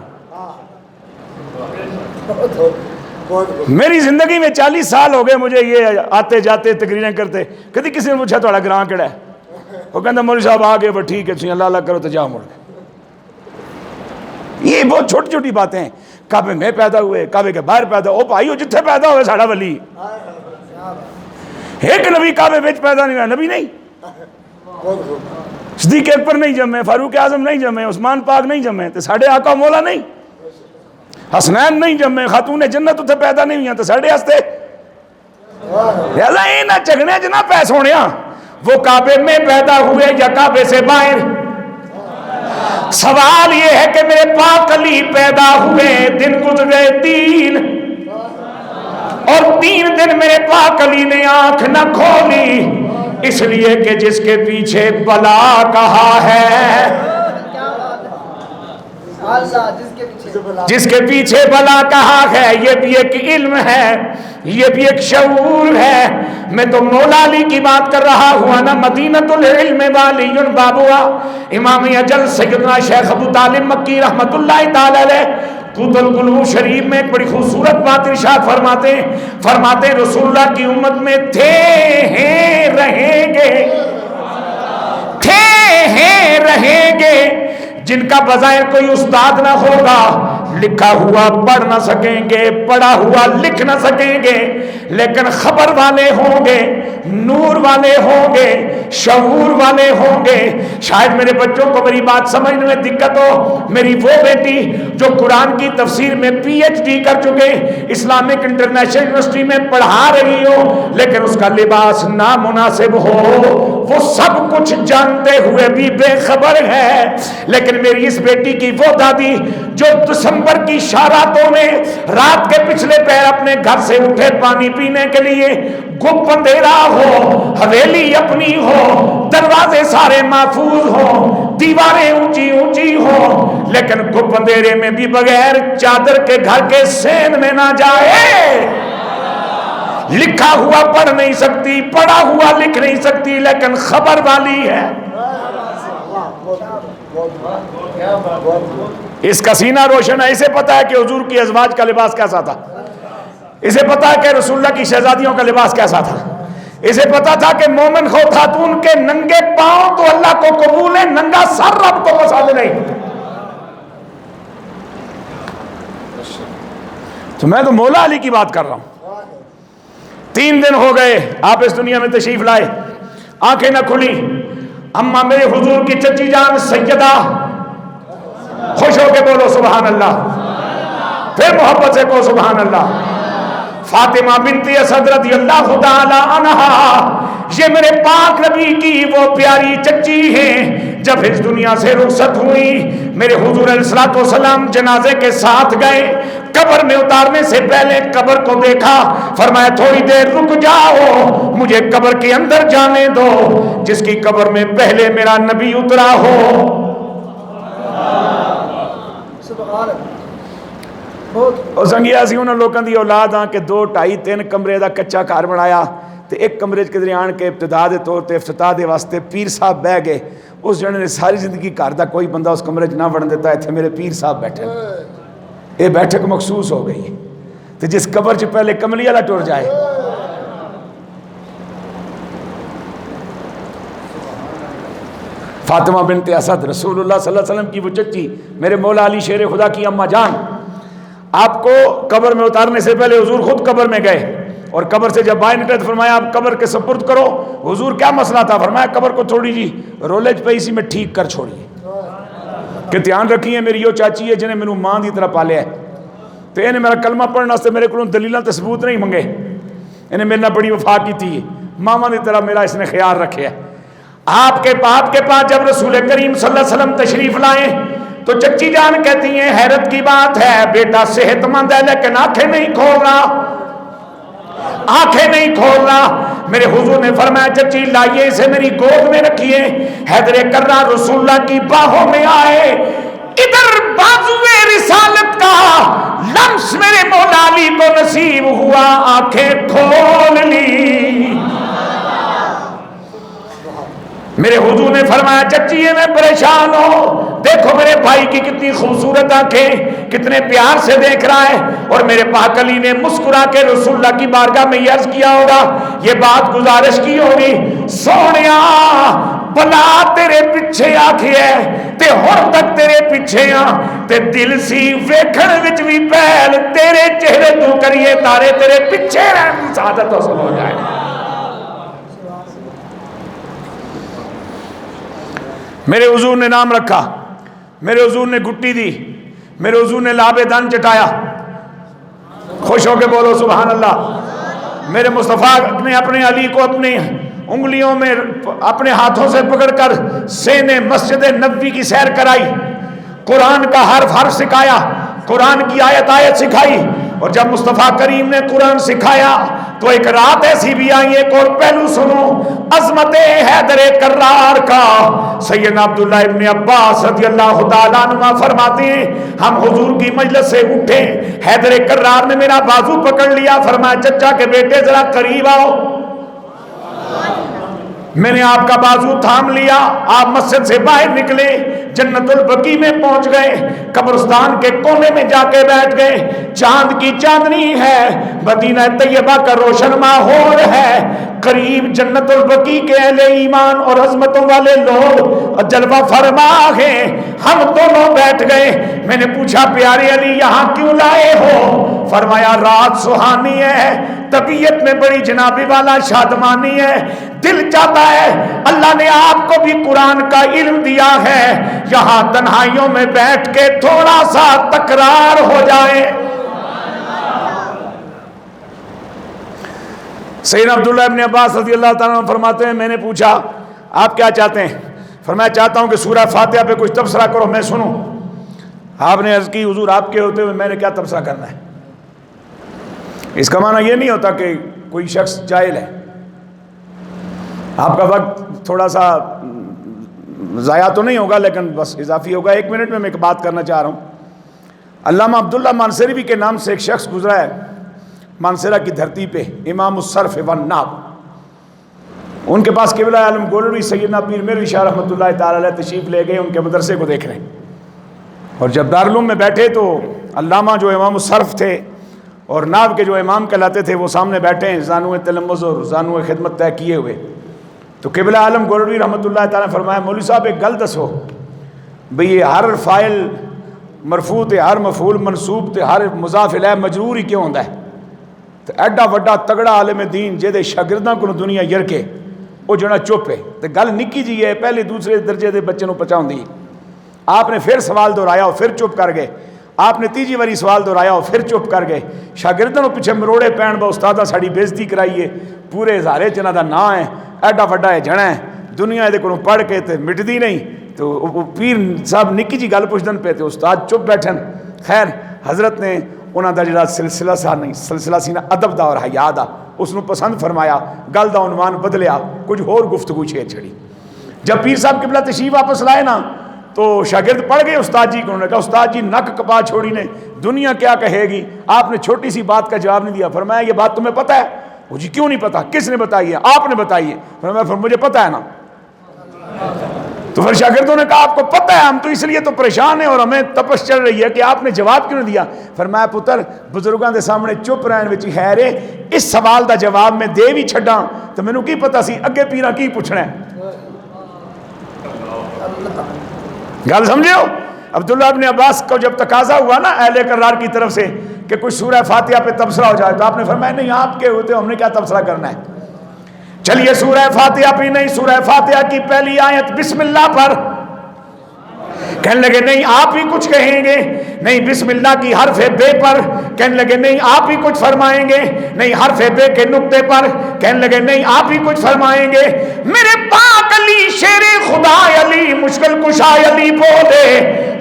میری زندگی میں 40 سال ہو گئے مجھے یہ آتے جاتے تقریریں کرتے، کدی کسی نے پوچھا تھوڑا گراں کیڑا ہے؟ وہ کہتا مولوی صاحب آ گئے، بس ٹھیک ہے تسی اللہ اللہ کرو تو جا مڑ گئے۔ یہ بہت چھوٹی چھوٹی باتیں ہیں۔ کعبے میں پیدا ہوئے، کعبے کے باہر پیدا او بھائیو جتھے پیدا ہوئے ساڑا ولی۔ ایک نبی کعبے وچ پیدا نہیں ہوا، نبی نہیں، صدیق اکبر نہیں جمے، فاروق اعظم نہیں جمے، عثمان پاک نہیں جمے، تے ساڑے آقا مولا نہیں، حسنین نہیں جمے، خاتون جنت اتھے پیدا نہیں ہوئی تو ساڑے ہستے۔ لہذا یہ نہ چگنے جنا پہ سونیا وہ کعبے میں پیدا ہوئے یا کعبے سے باہر؟ سوال یہ ہے کہ میرے پاک علی پیدا ہوئے، دن گزرے 3 اور 3 دن میرے پاک علی نے آنکھ نہ کھولی، اس لیے کہ جس کے پیچھے بلا کہا ہے، جس کے پیچھے بلا کہا ہے، یہ بھی ایک علم ہے، یہ بھی ایک شعور ہے۔ میں تو مولا علی کی بات کر رہا ہوا نا، مدینۃ العلم والی بابوا، امام اجل سیدنا شیخ ابو طالب مکی رحمت اللہ تعالی علیہ قوت القلوب شریف میں ایک بڑی خوبصورت بات ارشاد فرماتے رسول اللہ کی امت میں تھے ہیں رہیں گے جن کا بظاہر کوئی استاد نہ ہوگا، لکھا ہوا پڑھ نہ سکیں گے، پڑھا ہوا لکھ نہ سکیں گے، لیکن خبر والے ہوں گے، نور والے ہوں گے، شعور والے ہوں گے۔ شاید میرے بچوں کو میری بات سمجھنے میں دقت ہو، میری وہ بیٹی جو قرآن کی تفسیر میں PhD کر چکے، اسلامک انٹرنیشنل یونیورسٹی میں پڑھا رہی ہو، لیکن اس کا لباس نامناسب ہو، وہ سب کچھ جانتے ہوئے بھی بے خبر ہے۔ لیکن میری اس بیٹی کی وہ دادی جو دسمبر کی شاراتوں میں رات کے پچھلے پیر اپنے گھر سے اٹھے پانی پینے کے لیے، گپ اندھیرا ہو، حویلی اپنی ہو، دروازے سارے محفوظ ہوں، دیواریں اونچی اونچی ہوں، لیکن گپ اندھیرے میں بھی بغیر چادر کے گھر کے سین میں نہ جائے، لکھا ہوا پڑھ نہیں سکتی، پڑھا ہوا لکھ نہیں سکتی، لیکن خبر والی ہے۔ اس کا سینہ روشن ہے، اسے پتا ہے کہ حضور کی ازواج کا لباس کیسا تھا، اسے پتا ہے کہ رسول اللہ کی شہزادیوں کا لباس کیسا تھا، اسے پتا تھا کہ مومن خاتون کے ننگے پاؤں تو اللہ کو قبول ہے، ننگا سر رب کو پسند نہیں۔ تو میں تو مولا علی کی بات کر رہا ہوں۔ 3 دن ہو گئے آپ اس دنیا میں تشریف لائے، آنکھیں نہ کھلی۔ اما میرے حضور کی چچی جان سیدہ، خوش ہو کے بولو سبحان اللہ، پھر محبت سے کہو سبحان اللہ، فاطمہ بنت اسد رضی اللہ تعالی عنہا، یہ میرے پاک نبی کی وہ پیاری چچی ہیں۔ جب اس دنیا سے رخصت ہوئی، میرے حضور علیہ الصلوۃ والسلام جنازے کے ساتھ گئے، قبر میں اتارنے سے پہلے قبر کو دیکھا، فرمایا تھوڑی دیر رک جاؤ، مجھے قبر کے اندر جانے دو، جس کی قبر میں پہلے میرا نبی اترا ہو۔ اور سنگیا سی انہوں لوگوں دی اولاد ہاں کہ 2, 2.5, 3 کمرے دا کچا گھر بنایا تے ایک کمرے کے ذریعے آن کے ابتدا دے طور تے افتتاح دے واسطے پیر صاحب بہ گئے۔ اس جنے نے ساری زندگی گھر دا کوئی بندہ اس کمرے نہ بڑھن دیتا ہے، تھے میرے پیر صاحب بیٹھے، یہ بیٹھک مخصوص ہو گئی تے جس قبر چ پہلے کملی والا ٹر جائے۔ فاطمہ بنت اسد رسول اللہ صلی اللہ علیہ وسلم کی وہ چچی، میرے مولا علی شیر خدا کی اماں جان، آپ کو قبر میں اتارنے سے پہلے حضور خود قبر میں گئے اور قبر سے جب باہر نکلے تو فرمایا آپ قبر کے سپرد کرو۔ حضور کیا مسئلہ تھا؟ فرمایا قبر کو تھوڑی جی رولج پہ اسی میں ٹھیک کر چھوڑیے کہ دھیان رکھیے میری وہ چاچی ہے جنہیں میں ماں دی طرح پالیا ہے، تو انہیں میرا کلمہ پڑھنے سے میرے کو دلیلاں تے ثبوت نہیں منگے، انہیں میرے نہ بڑی وفا کی تھی، ماما دی طرح میرا اس نے خیال رکھے ہے۔ آپ کے پاس جب رسول کریم صلی اللہ علیہ وسلم تشریف لائے تو چچی جان کہتی ہیں حیرت کی بات ہے، بیٹا صحت مند ہے لیکن آنکھیں نہیں کھول رہا۔ میرے حضور نے فرمایا چچی لائیے اسے میری گود میں رکھیے۔ حیدر کرہ رسول اللہ کی باہوں میں آئے، ادھر بازوئے رسالت کا لمس میرے مولا علی کو نصیب ہوا، آنکھیں کھول لی۔ میرے حضور نے فرمایا چچی یہ میں پریشان ہوں، دیکھو میرے بھائی کی کتنی خوبصورت آنکھیں، کتنے پیار سے دیکھ رہا ہے۔ اور میرے پاک علی نے مسکرا کے رسول اللہ کی بارگاہ میں یہ عرض کیا ہوگا، یہ بات گزارش کی ہوگی، سونیا بلا تیرے پیچھے آکھی ہے تے ہر تک تیرے پیچھے تے دل سی ویکھن وچ بھی پہل تیرے چہرے تو کریے تارے تیرے پیچھے رہن سعادت حاصل ہو جائے۔ میرے حضور نے نام رکھا، میرے حضور نے گٹی دی، میرے حضور نے لاب دن چٹایا، خوش ہو کے بولو سبحان اللہ۔ میرے مصطفیٰ نے اپنے علی کو اپنے انگلیوں میں اپنے ہاتھوں سے پکڑ کر سینے مسجد نبوی کی سیر کرائی، قرآن کا حرف سکھایا، قرآن کی آیت سکھائی. اور جب مصطفیٰ کریم نے قرآن سکھایا تو ایک رات ایسی بھی آئی. ایک اور پہلو سنو عظمت حیدر کرار کا. سیدنا عبداللہ ابن عباس رضی اللہ تعالیٰ عنہ فرماتے ہیں ہم حضور کی مجلس سے اٹھے، حیدر کرار نے میرا بازو پکڑ لیا، فرمایا چچا کے بیٹے ذرا قریب آؤ. میں نے آپ کا بازو تھام لیا، آپ مسجد سے باہر نکلے، جنت البقیع میں پہنچ گئے، قبرستان کے کونے میں جا کے بیٹھ گئے. چاند کی چاندنی ہے، مدینہ طیبہ کا روشن ماحول ہے، قریب جنت البقیع کے اہل ایمان اور عظمتوں والے لوگ جلوہ فرما ہیں. ہم دونوں بیٹھ گئے. میں نے پوچھا پیارے علی یہاں کیوں لائے ہو؟ فرمایا رات سہانی ہے، طبیعت میں بڑی جنابی والا شادمانی ہے، دل چاہتا ہے اللہ نے آپ کو بھی قرآن کا علم دیا ہے، یہاں تنہائیوں میں بیٹھ کے تھوڑا سا تکرار ہو جائے. سیدنا عبداللہ ابن عباس رضی اللہ تعالیٰ عنہ فرماتے ہیں میں نے پوچھا آپ کیا چاہتے ہیں؟ فرمایا چاہتا ہوں کہ سورہ فاتحہ پہ کچھ تبصرہ کرو میں سنوں. آپ نے عرض کی حضور آپ کے ہوتے ہوئے میں نے کیا تبصرہ کرنا ہے؟ اس کا معنی یہ نہیں ہوتا کہ کوئی شخص جاہل ہے. آپ کا وقت تھوڑا سا ضائع تو نہیں ہوگا لیکن بس اضافی ہوگا. 1 منٹ میں ایک بات کرنا چاہ رہا ہوں. علامہ عبداللہ مانسری کے نام سے ایک شخص گزرا ہے مانسرہ کی دھرتی پہ، امام الصرف والناب. ان کے پاس قبلہ عالم گولڑی سیدنا پیر میرزا شاہ رحمۃ اللہ تعالی علیہ تشریف لے گئے ان کے مدرسے کو دیکھ رہے ہیں. اور جب دارالعلوم میں بیٹھے تو علامہ جو امام الصرف تھے اور ناب کے جو امام کہلاتے تھے وہ سامنے بیٹھے ہیں زانو تلمذ اور زانو خدمت طے کیے ہوئے. تو قبلہ عالم گولڑی رحمۃ اللہ تعالیٰ نے فرمایا مولوی صاحب ایک گل دسو بھئی یہ ہر فائل مرفوع تے ہر مفعول منصوب تے ہر مضاف الیہ مجرور ہی کیوں ہوندا ہے؟ تو ایڈا وڈا تگڑا عالم دین جے دے شاگرداں کو دنیا یرکے وہ جڑا چپ ہے تے گل نکی جی ہے پہلے دوسرے درجے دے بچے نوں پہنچاؤندی. آپ نے پھر سوال دہرایا اور پھر چپ کر گئے. آپ نے تیجی واری سوال دہرایا اور پھر چپ کر گئے. شاگردوں نوں پیچھے مروڑے پین با استادا ساڈی بےزتی کرائیے پورے ہزارے چنا دا نام ہے ایڈا وڈا ہے جنا ہے دنیا دے کولوں پڑھ کے تے مٹدی نہیں. تو پیر صاحب نکی جی گل پوچھدن پے تے استاد چپ بیٹھن. خیر حضرت نے انہاں دا جڑا سلسلہ سا نہیں سلسلہ سی نا ادب دا اور حیا دا اس نو پسند فرمایا گل دا عنوان بدلیا کچھ ہور گفتگو چھیڑ چھڑی. جب پیر صاحب قبلہ تشریف واپس لائے نا تو شاگرد پڑھ گئے استاد جی کو. انہوں نے کہا استاد جی نک کپا چھوڑی نے دنیا کیا کہے گی. آپ نے چھوٹی سی بات کا جواب نہیں دیا. فرمایا یہ بات تمہیں پتہ ہے؟ وہ جی کیوں نہیں پتا؟ کس نے بتائی ہے؟ آپ نے بتائی ہے. فرمایا پھر مجھے پتہ ہے نا. تو پھر شاگردوں نے کہا آپ کو پتہ ہے ہم تو اس لیے تو پریشان ہیں اور ہمیں تپش چل رہی ہے کہ آپ نے جواب کیوں نہیں دیا. فرمایا پتر بزرگاں دے سامنے چپ رہن وچ خیر ہے اس سوال دا جواب میں دے بھی چھڈاں تو مینوں کی پتہ سی اگے پیراں کی پوچھنا ہے. گل سمجھے ہو؟ عبداللہ ابن عباس کو جب تقاضا ہوا نا اہل کرار کی طرف سے کہ کچھ سورہ فاتحہ پہ تبصرہ ہو جائے تو آپ نے فرمایا نہیں آپ کے ہوتے ہم نے کیا تبصرہ کرنا ہے. چلیے سورہ فاتحہ پہ نہیں سورہ فاتحہ کی پہلی آیت بسم اللہ پر. کہنے لگے نہیں آپ ہی کچھ کہیں گے. نہیں بسم اللہ کی حرف بے پر. کہنے لگے نہیں آپ ہی کچھ فرمائیں گے. نہیں حرف بے کے نقطے پر. کہنے لگے نہیں آپ ہی کچھ فرمائیں گے. میرے پاک علی شیر خدا علی مشکل کشا علی بولے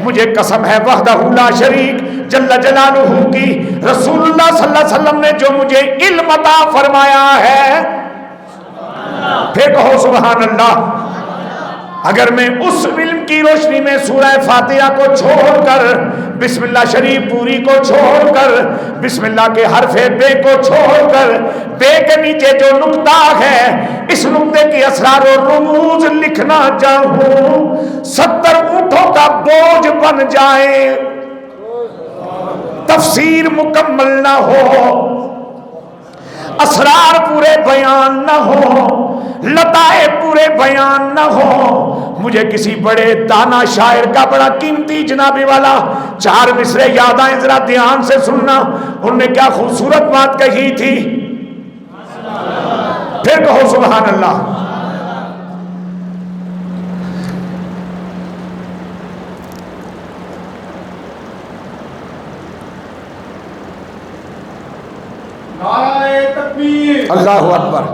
مجھے قسم ہے وحدہ لا شریک جل جلالہ کی رسول اللہ صلی اللہ علیہ وسلم نے جو مجھے علم عطا فرمایا ہے. پھر کہو سبحان اللہ. اگر میں اس علم کی روشنی میں سورہ فاتحہ کو چھوڑ کر بسم اللہ شریف پوری کو چھوڑ کر بسم اللہ کے حرف بے کو چھوڑ کر بے کے نیچے جو نقطہ ہے اس نقطے کی اسرار و رموز لکھنا چاہوں 70 اونٹوں کا بوجھ بن جائے تفسیر مکمل نہ ہو اسرار پورے بیان نہ ہو لطائف پورے بیان نہ ہو. مجھے کسی بڑے دانا شاعر کا بڑا قیمتی جنابی والا 4 مصرے یاد آئیں ذرا دھیان سے سننا. انہوں نے کیا خوبصورت بات کہی تھی. پھر کہو سبحان اللہ. نعرہ تکبیر اللہ اکبر.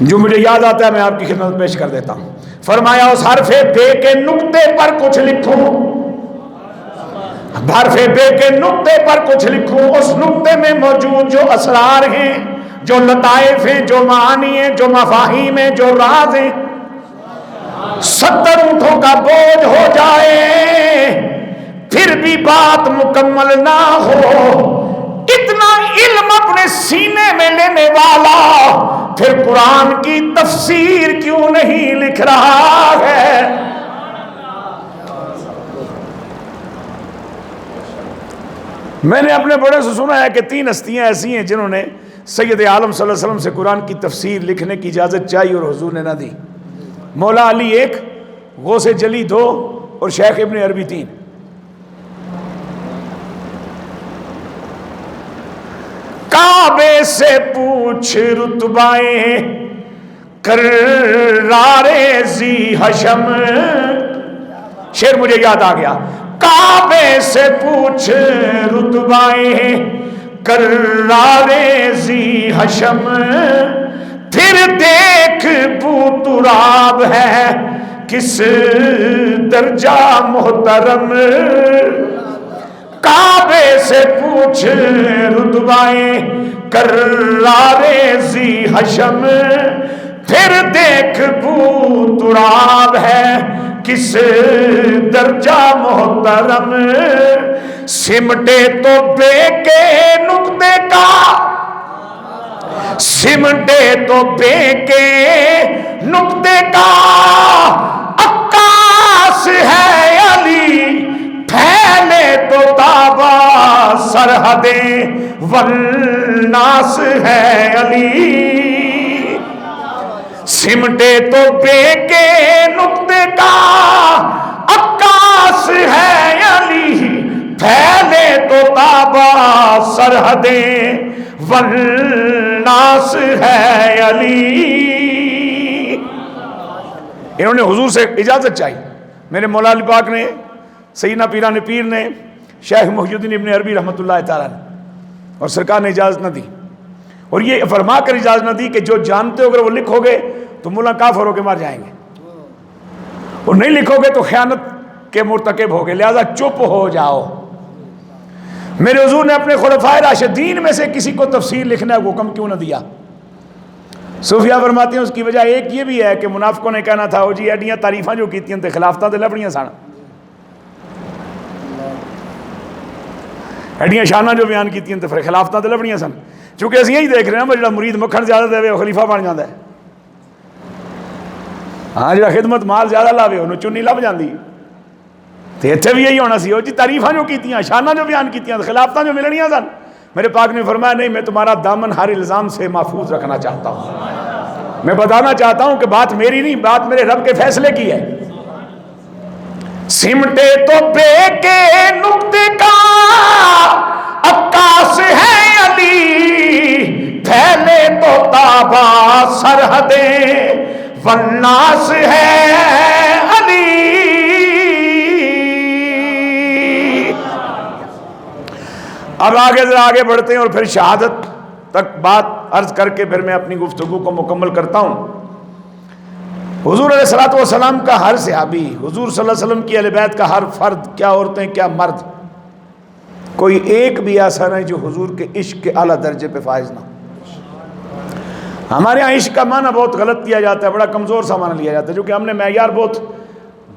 جو مجھے یاد آتا ہے میں آپ کی خدمت پیش کر دیتا ہوں. فرمایا اس حرف بے کے نقطے پر کچھ لکھوں، حرف بے کے نقطے پر کچھ لکھوں، اس نقطے میں موجود جو اسرار ہیں، جو لطائف ہیں، جو معانی ہیں، جو مفاہیم ہیں، جو راز ہیں، 70 اونٹوں کا بوجھ ہو جائے پھر بھی بات مکمل نہ ہو. اتنا علم اپنے سینے میں لینے والا پھر قرآن کی تفسیر کیوں نہیں لکھ رہا ہے؟ میں نے اپنے بڑے سے سنا ہے کہ 3 ہستیاں ایسی ہیں جنہوں نے سید عالم صلی اللہ علیہ وسلم سے قرآن کی تفسیر لکھنے کی اجازت چاہی اور حضور نے نہ دی. مولا علی 1، غوث جلی 2 اور شیخ ابن عربی 3. کعبے سے پوچھ رتبائیں کررار ذی حشم. شعر مجھے یاد آ گیا. کعبے سے پوچھ رتبائیں کررار ذی حشم، پھر دیکھ بو تراب ہے کس درجہ محترم. کعبے سے پوچھ رتبائیں کررار ذی حشم، پھر دیکھ بو تراب ہے کس درجہ محترم. سمٹے تو بے کے نقطے کا، سمٹے تو بے کے نقطے کا عکاس ہے علی، پھیلے تو تابا سرحدیں والناس ہے علی. سمٹے تو بے کے نقطے کا عکاس ہے علی، پھیلے تو تابا سرحدیں والناس ہے علی. انہوں نے حضور سے اجازت چاہی. میرے مولا علی پاک نے، سیدنا پیران پیر نے، شیخ محی الدین ابن عربی رحمۃ اللہ تعالیٰ نے، اور سرکار نے اجازت نہ دی. اور یہ فرما کر اجازت نہ دی کہ جو جانتے ہو اگر وہ لکھو گے تو مولا کافر ہو کے مر جائیں گے، اور نہیں لکھو گے تو خیانت کے مرتکب ہو گے، لہذا چپ ہو جاؤ. میرے حضور نے اپنے خلفائے راشدین میں سے کسی کو تفسیر لکھنے کا حکم کیوں نہ دیا؟ صوفیہ فرماتے ہیں اس کی وجہ ایک یہ بھی ہے کہ منافقوں نے کہنا تھا وہ جی ایڈیاں تعریفاں جو کیتیاں تے خلافتاں تے لبڑیاں سن، ایڈیاں شانہ جو بیان کیتیاں تے پھر خلافتاں تے لبڑیاں سن. چونکہ اسی یہی دیکھ رہے ہیں وہ جڑا مرید مکھن زیادہ دے وہ خلیفہ بن جاتا ہے. ہاں جڑا خدمت مال زیادہ لاوے انہوں چنی لب جاندی. تے اتھے بھی یہی ہونا سی، وہ جی تعریفاں جو کیتیاں، شانہ جو بیان کیتیاں، خلافتاں جو ملنیاں سن. میرے پاک نے فرمایا نہیں، میں تمہارا دامن ہر الزام سے محفوظ رکھنا چاہتا ہوں. میں بتانا چاہتا ہوں کہ بات میری نہیں، بات میرے رب کے فیصلے کی ہے. سمٹے تو بے کے نقطے کا عکاس ہے علی، پھیلے تو تابا سرحدیں والناس ہے علی. اب آگے ذرا آگے بڑھتے ہیں اور پھر شہادت تک بات عرض کر کے پھر میں اپنی گفتگو کو مکمل کرتا ہوں. حضور علیہ الصلوۃ والسلام کا ہر صحابی، حضور صلی اللہ علیہ وسلم کی اہل بیت کا ہر فرد، کیا عورتیں کیا مرد، کوئی ایک بھی ایسا نہیں جو حضور کے عشق کے اعلیٰ درجے پہ فائز نہ. ہمارے ہاں عشق کا معنی بہت غلط کیا جاتا ہے، بڑا کمزور سا معنی لیا جاتا ہے، جو کہ ہم نے معیار بہت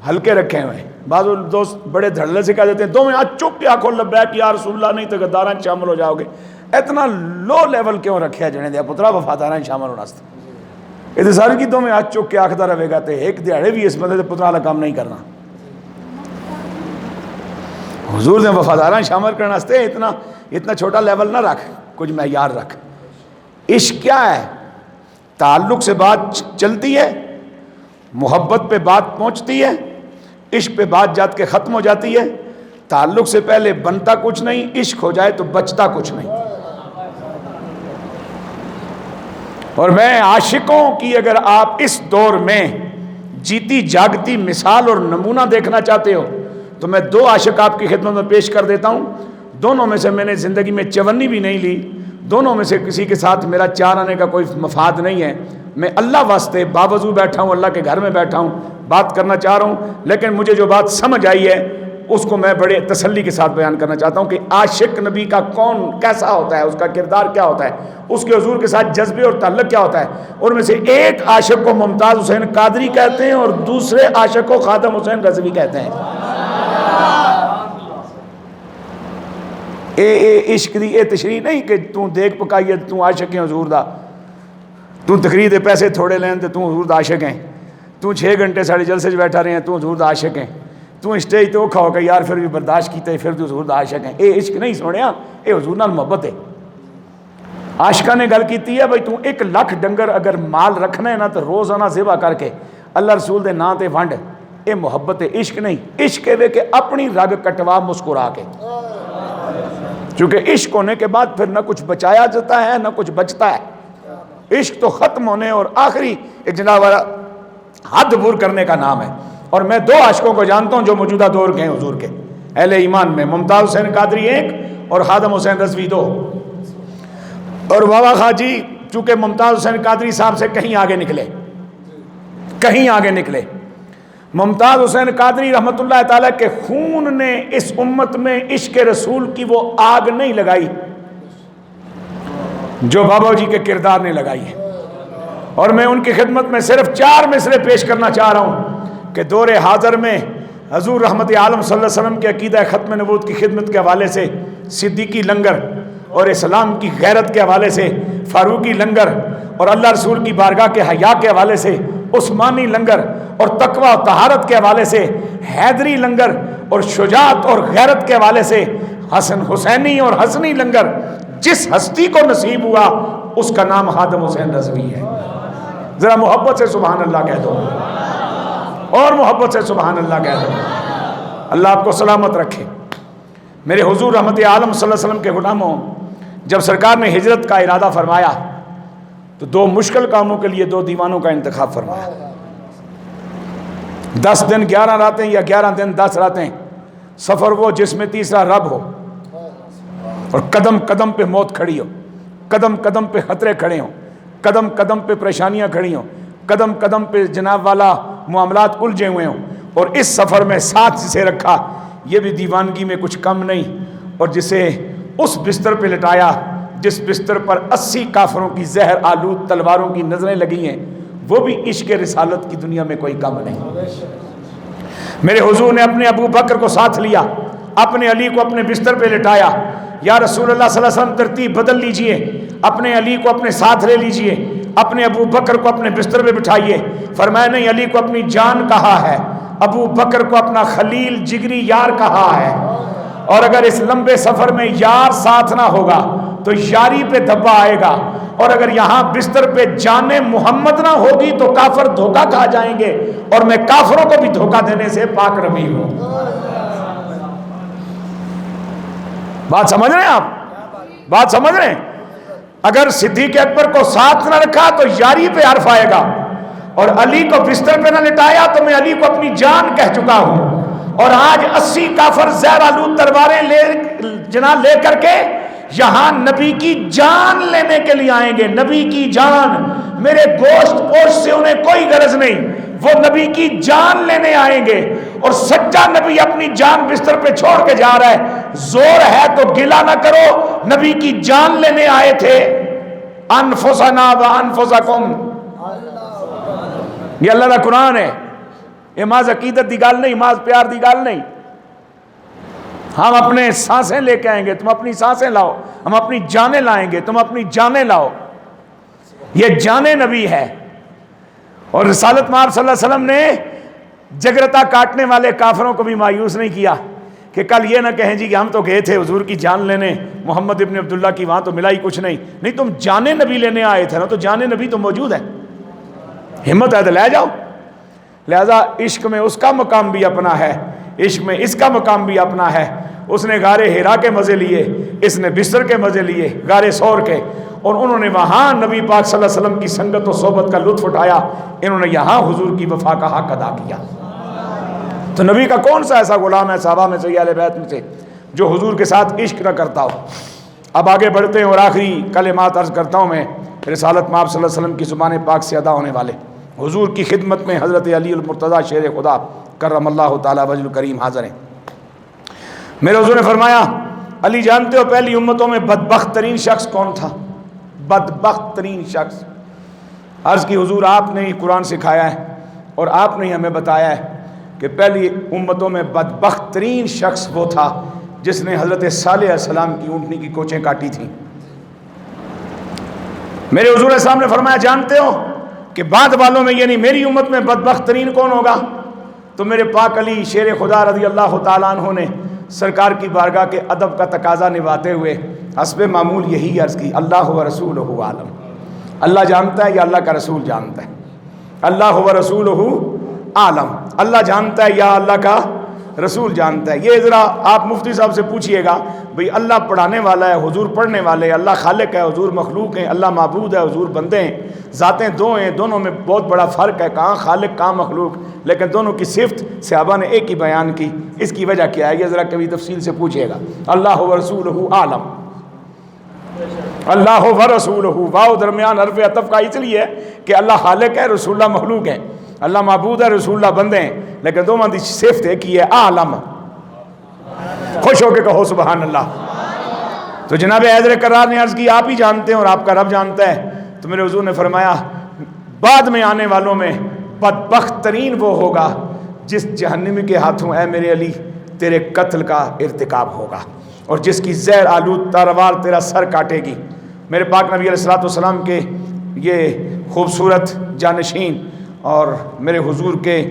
ہلکے رکھے ہوئے ہیں. بعض دوست بڑے دھڑلے سے کہہ دیتے ہیں دو میں ہاتھ چک کے آنکھوں لبیک یا رسول اللہ، نہیں تو غداراں شامل ہو جاؤ گے. اتنا لو لیول کیوں رکھے جنے دیا پترا وفاداراں شامل ہونا ستے. یہ ساری کی دو میں ہاتھ چک کے آنکھتا رہے گا تو ایک دیہڑے بھی اس بندے سے پترا والا کام نہیں کرنا. حضور نے وفاداراں شامل کرنا ستے اتنا چھوٹا لیول نہ رکھ، کچھ معیار رکھ. عشق کیا ہے؟ تعلق سے بات چلتی ہے، محبت پہ بات پہنچتی ہے، عشق پہ بات جات کے ختم ہو جاتی ہے. تعلق سے پہلے بنتا کچھ نہیں، عشق ہو جائے تو بچتا کچھ نہیں. اور میں عاشقوں کی اگر آپ اس دور میں جیتی جاگتی مثال اور نمونہ دیکھنا چاہتے ہو تو میں 2 عاشق آپ کی خدمت میں پیش کر دیتا ہوں. دونوں میں سے میں نے زندگی میں چونی بھی نہیں لی, دونوں میں سے کسی کے ساتھ میرا 4 آنے کا کوئی مفاد نہیں ہے. میں اللہ واسطے باوضو بیٹھا ہوں, اللہ کے گھر میں بیٹھا ہوں, بات کرنا چاہ رہا ہوں, لیکن مجھے جو بات سمجھ آئی ہے اس کو میں بڑے تسلی کے ساتھ بیان کرنا چاہتا ہوں کہ عاشق نبی کا کون کیسا ہوتا ہے, اس کا کردار کیا ہوتا ہے, اس کے حضور کے ساتھ جذبے اور تعلق کیا ہوتا ہے. اور میں سے ایک عاشق کو ممتاز حسین قادری کہتے ہیں اور دوسرے عاشق کو خادم حسین رضوی کہتے ہیں. اے عشق دی اے تشریح نہیں کہ تو دیکھ پکائیے تو عاشق ہے حضور دا, تو تقریر دے پیسے تھوڑے لین تے تو حضور دا عاشق ہیں, تو 6 گھنٹے ساڑھے جلسے بیٹھا رہے ہیں تو حضور دا عاشق ہیں, تو اسٹیج تو کھاؤ کہ یار پھر بھی برداشت کیتا ہے پھر تو حضور دا عاشق ہیں. اے عشق نہیں سنیا, اے حضور نال محبت ہے. عاشقہ نے گل کیتی ہے بھائی تو 1 لاکھ ڈنگر اگر مال رکھنا ہے نا تو روزانہ ذبح کر کے اللہ رسول دے نام تے ونڈ, اے محبت ہے. عشق نہیں, عشق ہے کہ اپنی رگ کٹوا مسکرا کے, کیونکہ عشق ہونے کے بعد پھر نہ کچھ بچایا جاتا ہے نہ کچھ بچتا ہے. عشق تو ختم ہونے اور آخری ایک جناب والا حد پور کرنے کا نام ہے. اور میں 2 عاشقوں کو جانتا ہوں جو موجودہ دور کے ہیں حضور کے اہل ایمان میں, ممتاز حسین قادری 1 اور خادم حسین رضوی 2. اور بابا خاجی چونکہ ممتاز حسین قادری صاحب سے کہیں آگے نکلے, ممتاز حسین قادری رحمت اللہ تعالیٰ کے خون نے اس امت میں عشق رسول کی وہ آگ نہیں لگائی جو بابا جی کے کردار نے لگائی ہے. اور میں ان کی خدمت میں صرف 4 مصرے پیش کرنا چاہ رہا ہوں کہ دور حاضر میں حضور رحمت عالم صلی اللہ علیہ وسلم کے عقیدہ ختم نبوت کی خدمت کے حوالے سے صدیقی لنگر, اور اسلام کی غیرت کے حوالے سے فاروقی لنگر, اور اللہ رسول کی بارگاہ کے حیا کے حوالے سے عثمانی لنگر, اور تقوی و طہارت کے حوالے سے حیدری لنگر, اور شجاعت اور غیرت کے حوالے سے حسن حسینی اور حسنی لنگر. جس ہستی کو نصیب ہوا اس کا نام خادم حسین رضوی ہے. ذرا محبت سے سبحان اللہ کہہ دو, اور محبت سے سبحان اللہ کہہ دو. اللہ آپ کو سلامت رکھے. میرے حضور رحمت عالم صلی اللہ علیہ وسلم کے غلاموں, جب سرکار نے ہجرت کا ارادہ فرمایا تو 2 مشکل کاموں کے لیے 2 دیوانوں کا انتخاب فرمایا. 10 دن 11 راتیں یا 11 دن 10 راتیں سفر وہ جس میں تیسرا رب ہو, اور قدم قدم پہ موت کھڑی ہو, قدم قدم پہ خطرے کھڑے ہوں, قدم قدم پہ پریشانیاں کھڑی ہوں, قدم قدم پہ جناب والا معاملات الجھے ہوئے ہوں, اور اس سفر میں ساتھ جسے رکھا یہ بھی دیوانگی میں کچھ کم نہیں, اور جسے اس بستر پہ لٹایا جس بستر پر 80 کافروں کی زہر آلود تلواروں کی نظریں لگی ہیں, وہ بھی عشق رسالت کی دنیا میں کوئی کم نہیں. میرے حضور نے اپنے ابو بکر کو ساتھ لیا, اپنے علی کو اپنے بستر پہ لٹایا. یا رسول اللہ صلی اللہ علیہ وسلم ترتیب بدل لیجئے, اپنے علی کو اپنے ساتھ لے لیجئے, اپنے ابو بکر کو اپنے بستر پہ بٹھائیے. فرمایا نہیں, علی کو اپنی جان کہا ہے, ابو بکر کو اپنا خلیل جگری یار کہا ہے, اور اگر اس لمبے سفر میں یار ساتھ نہ ہوگا تو یاری پہ دھبا آئے گا, اور اگر یہاں بستر پہ جان محمد نہ ہوگی تو کافر دھوکہ کھا جائیں گے, اور میں کافروں کو بھی دھوکہ دینے سے پاک رمی ہوں. بات سمجھ رہے ہیں آپ, بات سمجھ رہے ہیں؟ اگر صدیق اکبر کو ساتھ نہ رکھا تو یاری پہ حرف آئے گا, اور علی کو بستر پہ نہ لٹایا تو میں علی کو اپنی جان کہہ چکا ہوں. اور آج 80 کافر زہر آلود تلواریں لے کر کے یہاں نبی کی جان لینے کے لیے آئیں گے. نبی کی جان, میرے گوشت پوشت سے انہیں کوئی غرض نہیں, وہ نبی کی جان لینے آئیں گے. اور سچا نبی اپنی جان بستر پہ چھوڑ کے جا رہا ہے. زور ہے تو گلا نہ کرو, نبی کی جان لینے آئے تھے. انفسنا و انفسکم, یہ اللہ کا قرآن ہے. یہ ماز عقیدت دی گل نہیں, ماز پیار دی گل نہیں. ہم اپنے سانسیں لے کے آئیں گے, تم اپنی سانسیں لاؤ. ہم اپنی جانیں لائیں گے, تم اپنی جانیں لاؤ. یہ جانیں نبی ہے. اور رسالت مآب صلی اللہ علیہ وسلم نے جگرتا کاٹنے والے کافروں کو بھی مایوس نہیں کیا کہ کل یہ نہ کہیں جی کہ ہم تو گئے تھے حضور کی جان لینے محمد ابن عبداللہ کی, وہاں تو ملا ہی کچھ نہیں. نہیں, تم جانے نبی لینے آئے تھے نا, تو جانے نبی تو موجود ہے. ہمت ہے تو لے جاؤ. لہذا عشق میں اس کا مقام بھی اپنا ہے, عشق میں اس کا مقام بھی اپنا ہے. اس نے غار ہرا کے مزے لیے, اس نے بستر کے مزے لیے, غار ثور کے, اور انہوں نے وہاں نبی پاک صلی اللہ علیہ وسلم کی سنگت و صحبت کا لطف اٹھایا. انہوں نے یہاں حضور کی وفا کا حق ادا کیا. تو نبی کا کون سا ایسا غلام ہے صحابہ میں سے یا اہل بیت میں سے جو حضور کے ساتھ عشق نہ کرتا ہو؟ اب آگے بڑھتے ہیں اور آخری کلمات عرض کرتا ہوں میں رسالت مآب صلی اللہ علیہ وسلم کی زبان پاک سے ادا ہونے والے حضور کی خدمت میں حضرت علی المرتضیٰ شیر خدا کرم اللہ تعالیٰ وجہ الکریم حاضر ہیں۔ میرے حضور نے فرمایا علی جانتے ہو پہلی امتوں میں بدبخت ترین شخص کون تھا؟ بدبخت ترین شخص؟ عرض کی حضور آپ نے ہی قرآن سکھایا ہے اور آپ نے ہی ہمیں بتایا ہے کہ پہلی امتوں میں بدبخت ترین شخص وہ تھا جس نے حضرت صالح علیہ السلام کی اونٹنی کی کوچیں کاٹی تھیں۔ میرے حضور السلام نے فرمایا جانتے ہو کہ بعد والوں میں یعنی میری امت میں بدبخت ترین کون ہوگا؟ تو میرے پاک علی شیر خدا رضی اللہ تعالیٰ عنہ نے سرکار کی بارگاہ کے ادب کا تقاضا نبھاتے ہوئے حسب معمول یہی عرض کی اللہ و رسولہ عالم، اللہ جانتا ہے یا اللہ کا رسول جانتا ہے؟ اللہ و رسولہ عالم، اللہ جانتا ہے یا اللہ کا رسول جانتا ہے؟ یہ ذرا آپ مفتی صاحب سے پوچھئے گا بھئی اللہ پڑھانے والا ہے، حضور پڑھنے والے، اللہ خالق ہے، حضور مخلوق ہیں، اللہ معبود ہے، حضور بندے ہیں، ذاتیں دو ہیں، دونوں میں بہت بڑا فرق ہے، کہاں خالق کہاں مخلوق، لیکن دونوں کی صفت صحابہ نے ایک ہی بیان کی، اس کی وجہ کیا ہے یہ ذرا کبھی تفصیل سے پوچھئے گا۔ اللہ و رسولہ عالم، اللہ و رسولہ، واو درمیان حرف عطف کا اس لیے ہے کہ اللہ خالق ہے، رسول اللہ مخلوق ہے، اللہ معبود ہے، رسول اللہ بندے ہیں، لیکن دونوں کی صفت ایک ہی ہے، عالم۔ خوش ہو کے کہو سبحان اللہ۔ تو جناب حیدر کرار نے عرض کی آپ ہی جانتے ہیں اور آپ کا رب جانتا ہے۔ تو میرے حضور نے فرمایا بعد میں آنے والوں میں بدبخت ترین وہ ہوگا جس جہنمی کے ہاتھوں اے میرے علی تیرے قتل کا ارتکاب ہوگا اور جس کی زہر آلود تلوار تیرا سر کاٹے گی۔ میرے پاک نبی علیہ السلام کے یہ خوبصورت جانشین اور میرے حضور کے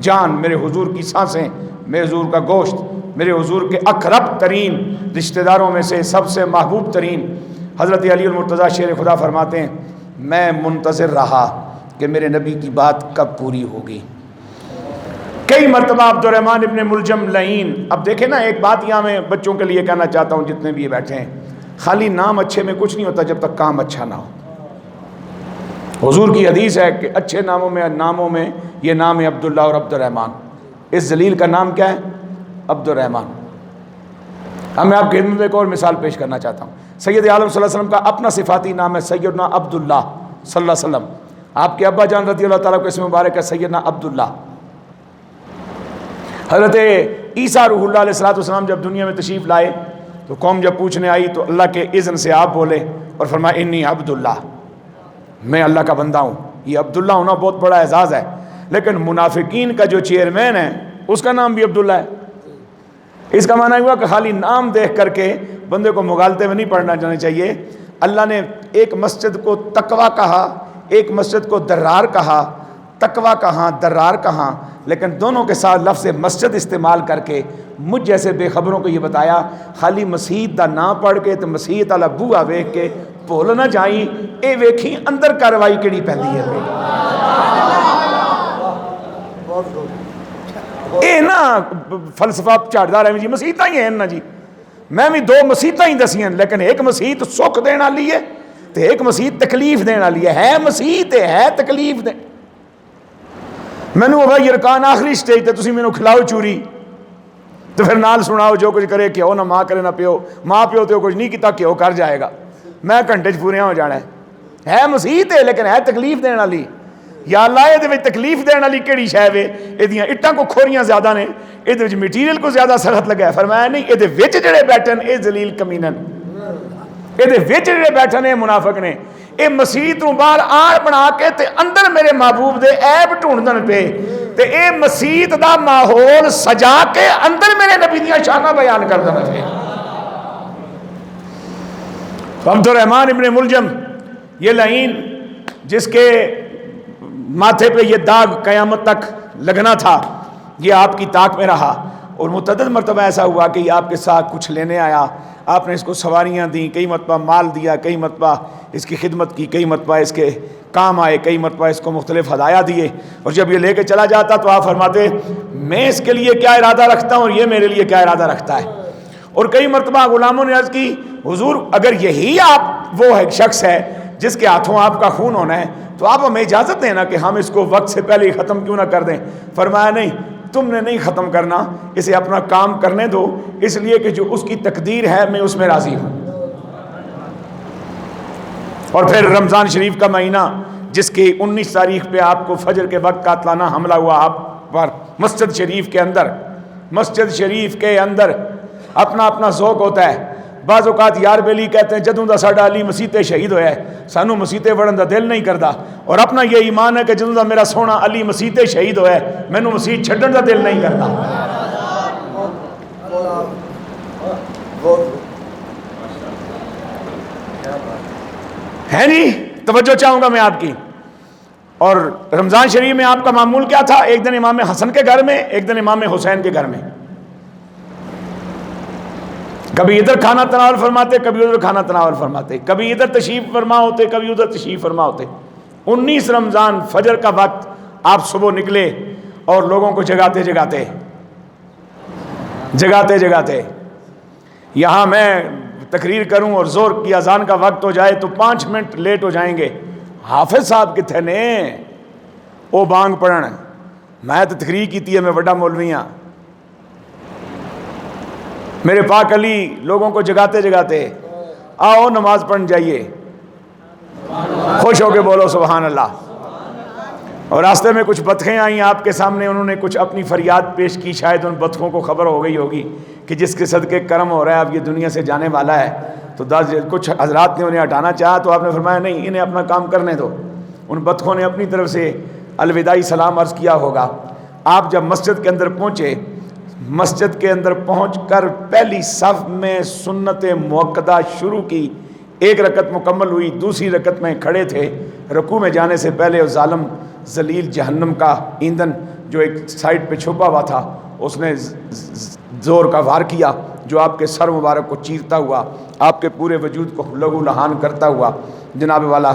جان، میرے حضور کی سانسیں، میرے حضور کا گوشت، میرے حضور کے اقرب ترین رشتہ داروں میں سے سب سے محبوب ترین حضرت علی المرتضیٰ شیر خدا فرماتے ہیں میں منتظر رہا کہ میرے نبی کی بات کب پوری ہوگی۔ کئی مرتبہ عبد الرحمن ابن ملجم لعین، اب دیکھیں نا ایک بات یہاں میں بچوں کے لیے کہنا چاہتا ہوں جتنے بھی یہ بیٹھے ہیں، خالی نام اچھے میں کچھ نہیں ہوتا جب تک کام اچھا نہ ہو۔ حضور کی حدیث ہے کہ اچھے ناموں میں یہ نام ہے عبداللہ اور عبد الرحمن۔ اس ذلیل کا نام کیا ہے؟ عبد الرحمن۔ اب میں آپ کے خدمت میں ایک اور مثال پیش کرنا چاہتا ہوں۔ سید عالم صلی اللہ علیہ وسلم کا اپنا صفاتی نام ہے سیدنا عبداللہ صلی اللہ علیہ وسلم۔ آپ کے ابا جان رضی اللہ تعالیٰ کو اسم مبارک ہے سیدنا عبداللہ۔ حضرت عیسیٰ روح اللہ علیہ السلام جب دنیا میں تشریف لائے تو قوم جب پوچھنے آئی تو اللہ کے اذن سے آپ بولے اور فرمایا انی عبداللہ، میں اللہ کا بندہ ہوں۔ یہ عبداللہ ہونا بہت بڑا اعزاز ہے، لیکن منافقین کا جو چیئرمین ہے اس کا نام بھی عبداللہ ہے۔ اس کا معنی ہوا کہ خالی نام دیکھ کر کے بندے کو مغالطے میں نہیں پڑھنا جانا چاہیے۔ اللہ نے ایک مسجد کو تقویٰ کہا، ایک مسجد کو درار کہا، تقویٰ کہاں درار کہاں، لیکن دونوں کے ساتھ لفظ مسجد استعمال کر کے مجھ جیسے بے خبروں کو یہ بتایا خالی مسیت دا نام پڑھ کے تو مسیت والا بوہا ویکھ کے بھول نہ جائیں، اے ویکھی اندر کاروائی کیڑی پیندی ہے۔ اے نا فلسفہ چڑھدا رہے جی مسیتاں ہی ہیں نا جی، میں بھی دو مسیتاں ہی دسیاں، لیکن ایک مسیت سکھ دین والی ہے تے ایک مسیت تکلیف دین والی ہے مسیت ہے تکلیف دے۔ مینوں بھائی یرکان آخری سٹیج تے تسی مینوں کھلاؤ چوری تو پھر نال سناؤ جو کچھ کرے کہو نہ ماں کرے نہ پیو، ماں پیو تے کچھ نہیں کیتا کہو کر جائے گا، میں گھنٹے پورے ہو جانا ہے مسیت ہے لیکن ہے تکلیف دین والی۔ یا اللہ یہ دے تکلیف دین والی کیڑی شے وے؟ ایدیاں اٹاں کو کھوریاں زیادہ نے، اے دے وچ مٹیریل کو زیادہ سخت لگا ہے۔ فرمایا نہیں اے دے وچ جڑے بیٹھن اے ذلیل کمینن، اے دے وچ جڑے بیٹھن اے منافق نے، اے مسیت نوں باہر آڑ بنا کے تے اندر میرے محبوب دے عیب ڈھونڈن پہ تے اے مسیت دا ماحول سجا کے اندر میرے نبی دیاں شاناں بیان کر دین پہ۔ عبد الرحمن ابن ملجم یہ لعین جس کے ماتھے پہ یہ داغ قیامت تک لگنا تھا یہ آپ کی طاق میں رہا، اور متعدد مرتبہ ایسا ہوا کہ یہ آپ کے ساتھ کچھ لینے آیا، آپ نے اس کو سواریاں دیں، کئی مرتبہ مال دیا، کئی مرتبہ اس کی خدمت کی، کئی مرتبہ اس کے کام آئے، کئی مرتبہ اس کو مختلف ہدایہ دیے، اور جب یہ لے کے چلا جاتا تو آپ فرماتے میں اس کے لیے کیا ارادہ رکھتا ہوں اور یہ میرے لیے کیا ارادہ رکھتا ہے۔ اور کئی مرتبہ غلاموں نے عرض کی حضور اگر یہی آپ وہ شخص ہے جس کے ہاتھوں آپ کا خون ہونا ہے تو آپ ہمیں اجازت دیں نا کہ ہم اس کو وقت سے پہلے ہی ختم کیوں نہ کر دیں۔ فرمایا نہیں، تم نے نہیں ختم کرنا، اسے اپنا کام کرنے دو، اس لیے کہ جو اس کی تقدیر ہے میں اس میں راضی ہوں۔ اور پھر رمضان شریف کا مہینہ جس کی 19 تاریخ پہ آپ کو فجر کے وقت قاتلانہ حملہ ہوا آپ پر مسجد شریف کے اندر، مسجد شریف کے اندر اپنا اپنا ذوق ہوتا ہے۔ بعض اوقات یار بیلی کہتے ہیں جدوں دا ساڈا علی مسیح تے شہید ہویا ہے سانو مسیح تے وڑن دا دل نہیں کردا، اور اپنا یہ ایمان ہے کہ جدوں دا میرا سونا علی مسیح تے شہید ہویا ہے مینوں مسیح چھڈن دا دل نہیں کردا۔ ہے جی، توجہ چاہوں گا میں آپ کی۔ اور رمضان شریف میں آپ کا معمول کیا تھا؟ ایک دن امام حسن کے گھر میں، ایک دن امام حسین کے گھر میں، کبھی ادھر کھانا تناول فرماتے، کبھی ادھر کھانا تناول فرماتے، کبھی ادھر تشریف فرما ہوتے، کبھی ادھر تشریف فرما ہوتے۔ 19 رمضان فجر کا وقت آپ صبح نکلے اور لوگوں کو جگاتے جگاتے یہاں میں تقریر کروں اور زور کی اذان کا وقت ہو جائے تو 5 منٹ لیٹ ہو جائیں گے۔ حافظ صاحب کتنے نے او بانگ پڑھن، میں تو تقریر کی ہے، میں وڈا مولوی ہاں۔ میرے پاک علی لوگوں کو جگاتے آؤ نماز پڑھن جائیے، خوش ہو کے بولو سبحان اللہ۔ اور راستے میں کچھ بطخیں آئیں آپ کے سامنے، انہوں نے کچھ اپنی فریاد پیش کی، شاید ان بطخوں کو خبر ہو گئی ہوگی کہ جس کے صدقے کرم ہو رہا ہے اب یہ دنیا سے جانے والا ہے، تو کچھ حضرات نے انہیں ہٹانا چاہا تو آپ نے فرمایا نہیں، انہیں اپنا کام کرنے دو۔ ان بطخوں نے اپنی طرف سے الوداعی سلام عرض کیا ہوگا۔ آپ جب مسجد کے اندر پہنچے، مسجد کے اندر پہنچ کر پہلی صف میں سنت موقدہ شروع کی، 1 رکعت مکمل ہوئی، دوسری رکعت میں کھڑے تھے، رکوع میں جانے سے پہلے ظالم ذلیل جہنم کا ایندھن جو ایک سائڈ پہ چھپا ہوا تھا اس نے زور کا وار کیا، جو آپ کے سر مبارک کو چیرتا ہوا، آپ کے پورے وجود کو لہو لہان کرتا ہوا جناب والا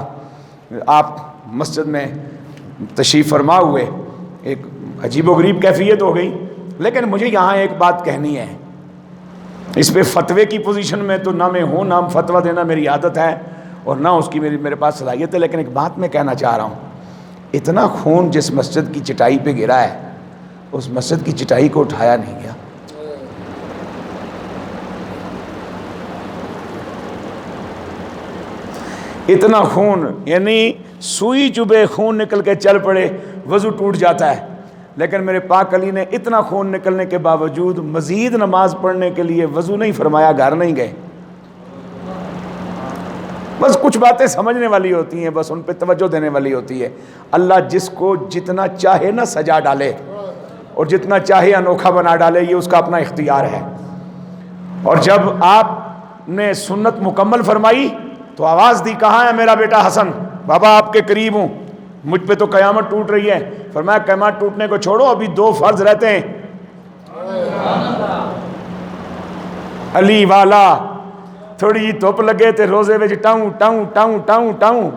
آپ مسجد میں تشریف فرما ہوئے۔ ایک عجیب و غریب کیفیت ہو گئی، لیکن مجھے یہاں ایک بات کہنی ہے، اس پہ فتوے کی پوزیشن میں تو نہ میں ہوں، نہ فتویٰ دینا میری عادت ہے اور نہ اس کی میرے پاس صلاحیت ہے، لیکن ایک بات میں کہنا چاہ رہا ہوں، اتنا خون جس مسجد کی چٹائی پہ گرا ہے اس مسجد کی چٹائی کو اٹھایا نہیں گیا۔ اتنا خون، یعنی سوئی چبھے خون نکل کے چل پڑے وضو ٹوٹ جاتا ہے، لیکن میرے پاک علی نے اتنا خون نکلنے کے باوجود مزید نماز پڑھنے کے لیے وضو نہیں فرمایا، گھر نہیں گئے۔ بس کچھ باتیں سمجھنے والی ہوتی ہیں، بس ان پہ توجہ دینے والی ہوتی ہے۔ اللہ جس کو جتنا چاہے نہ سجا ڈالے اور جتنا چاہے انوکھا بنا ڈالے، یہ اس کا اپنا اختیار ہے۔ اور جب آپ نے سنت مکمل فرمائی تو آواز دی، کہاں ہے میرا بیٹا حسن؟ بابا آپ کے قریب ہوں، مجھ پہ تو قیامت ٹوٹ رہی ہے۔ فرمایا قیامت ٹوٹنے کو چھوڑو، ابھی 2 فرض رہتے ہیں۔ علی والا تھوڑی جی دھوپ لگے تے روزے وچ ٹاؤں ٹاؤں ٹاؤں ٹاؤں ٹاؤں،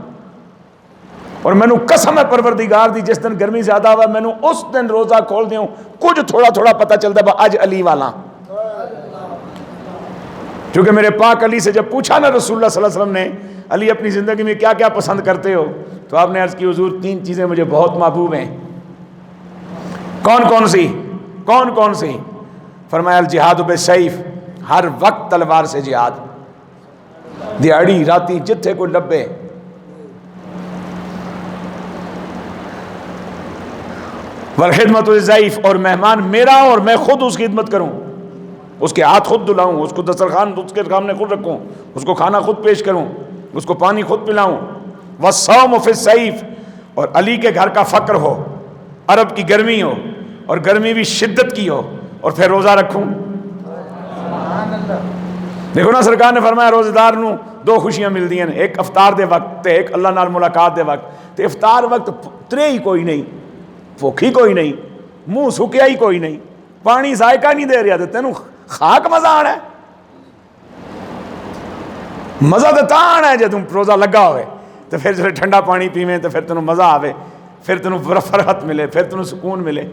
اور مینوں قسم ہے پروردگار دی جس دن گرمی زیادہ ہوا مینوں اس دن روزہ کھول دیوں کچھ تھوڑا تھوڑا پتہ چلتا ہے اج علی والا۔ کیونکہ میرے پاک علی سے جب پوچھا نا رسول اللہ صلی اللہ علیہ وسلم نے، علی اپنی زندگی میں کیا کیا پسند کرتے ہو، تو آپ نے عرض کی حضور 3 چیزیں مجھے بہت محبوب ہیں۔ کون کون سی؟ فرمایا الجہاد بالسیف، ہر وقت تلوار سے جہاد، دیہڑی راتی جتھے کوئی لبے۔ والخدمت للضیف، اور مہمان میرا اور میں خود اس کی خدمت کروں، اس کے ہاتھ خود دھلاؤں، اس کو دسترخوان اس کے سامنے خود رکھوں، اس کو کھانا خود پیش کروں، اس کو پانی خود پلاؤں۔ والصوم فی الصیف، اور علی کے گھر کا فقر ہو، عرب کی گرمی ہو اور گرمی بھی شدت کی ہو، اور پھر روزہ رکھوں۔ دیکھو نا سرکار نے فرمایا روزے دار نو 2 خوشیاں ملدی ہیں، ایک افطار دے وقت تے ایک اللہ نال ملاقات دے وقت۔ تے افطار وقت ترے ہی کوئی نہیں، بھوک ہی کوئی نہیں، منہ سکیا ہی کوئی نہیں، پانی ذائقہ نہیں دے رہا، تے تینوں خاک مزہ آنا ہے۔ مزہ تو آنا ہے جب تم روزہ لگا ہوئے، تو پھر جو ٹھنڈا پانی پیویں تو پھر تینوں مزہ آوے، پھر تینوں فرحت ملے، پھر تینوں سکون ملے۔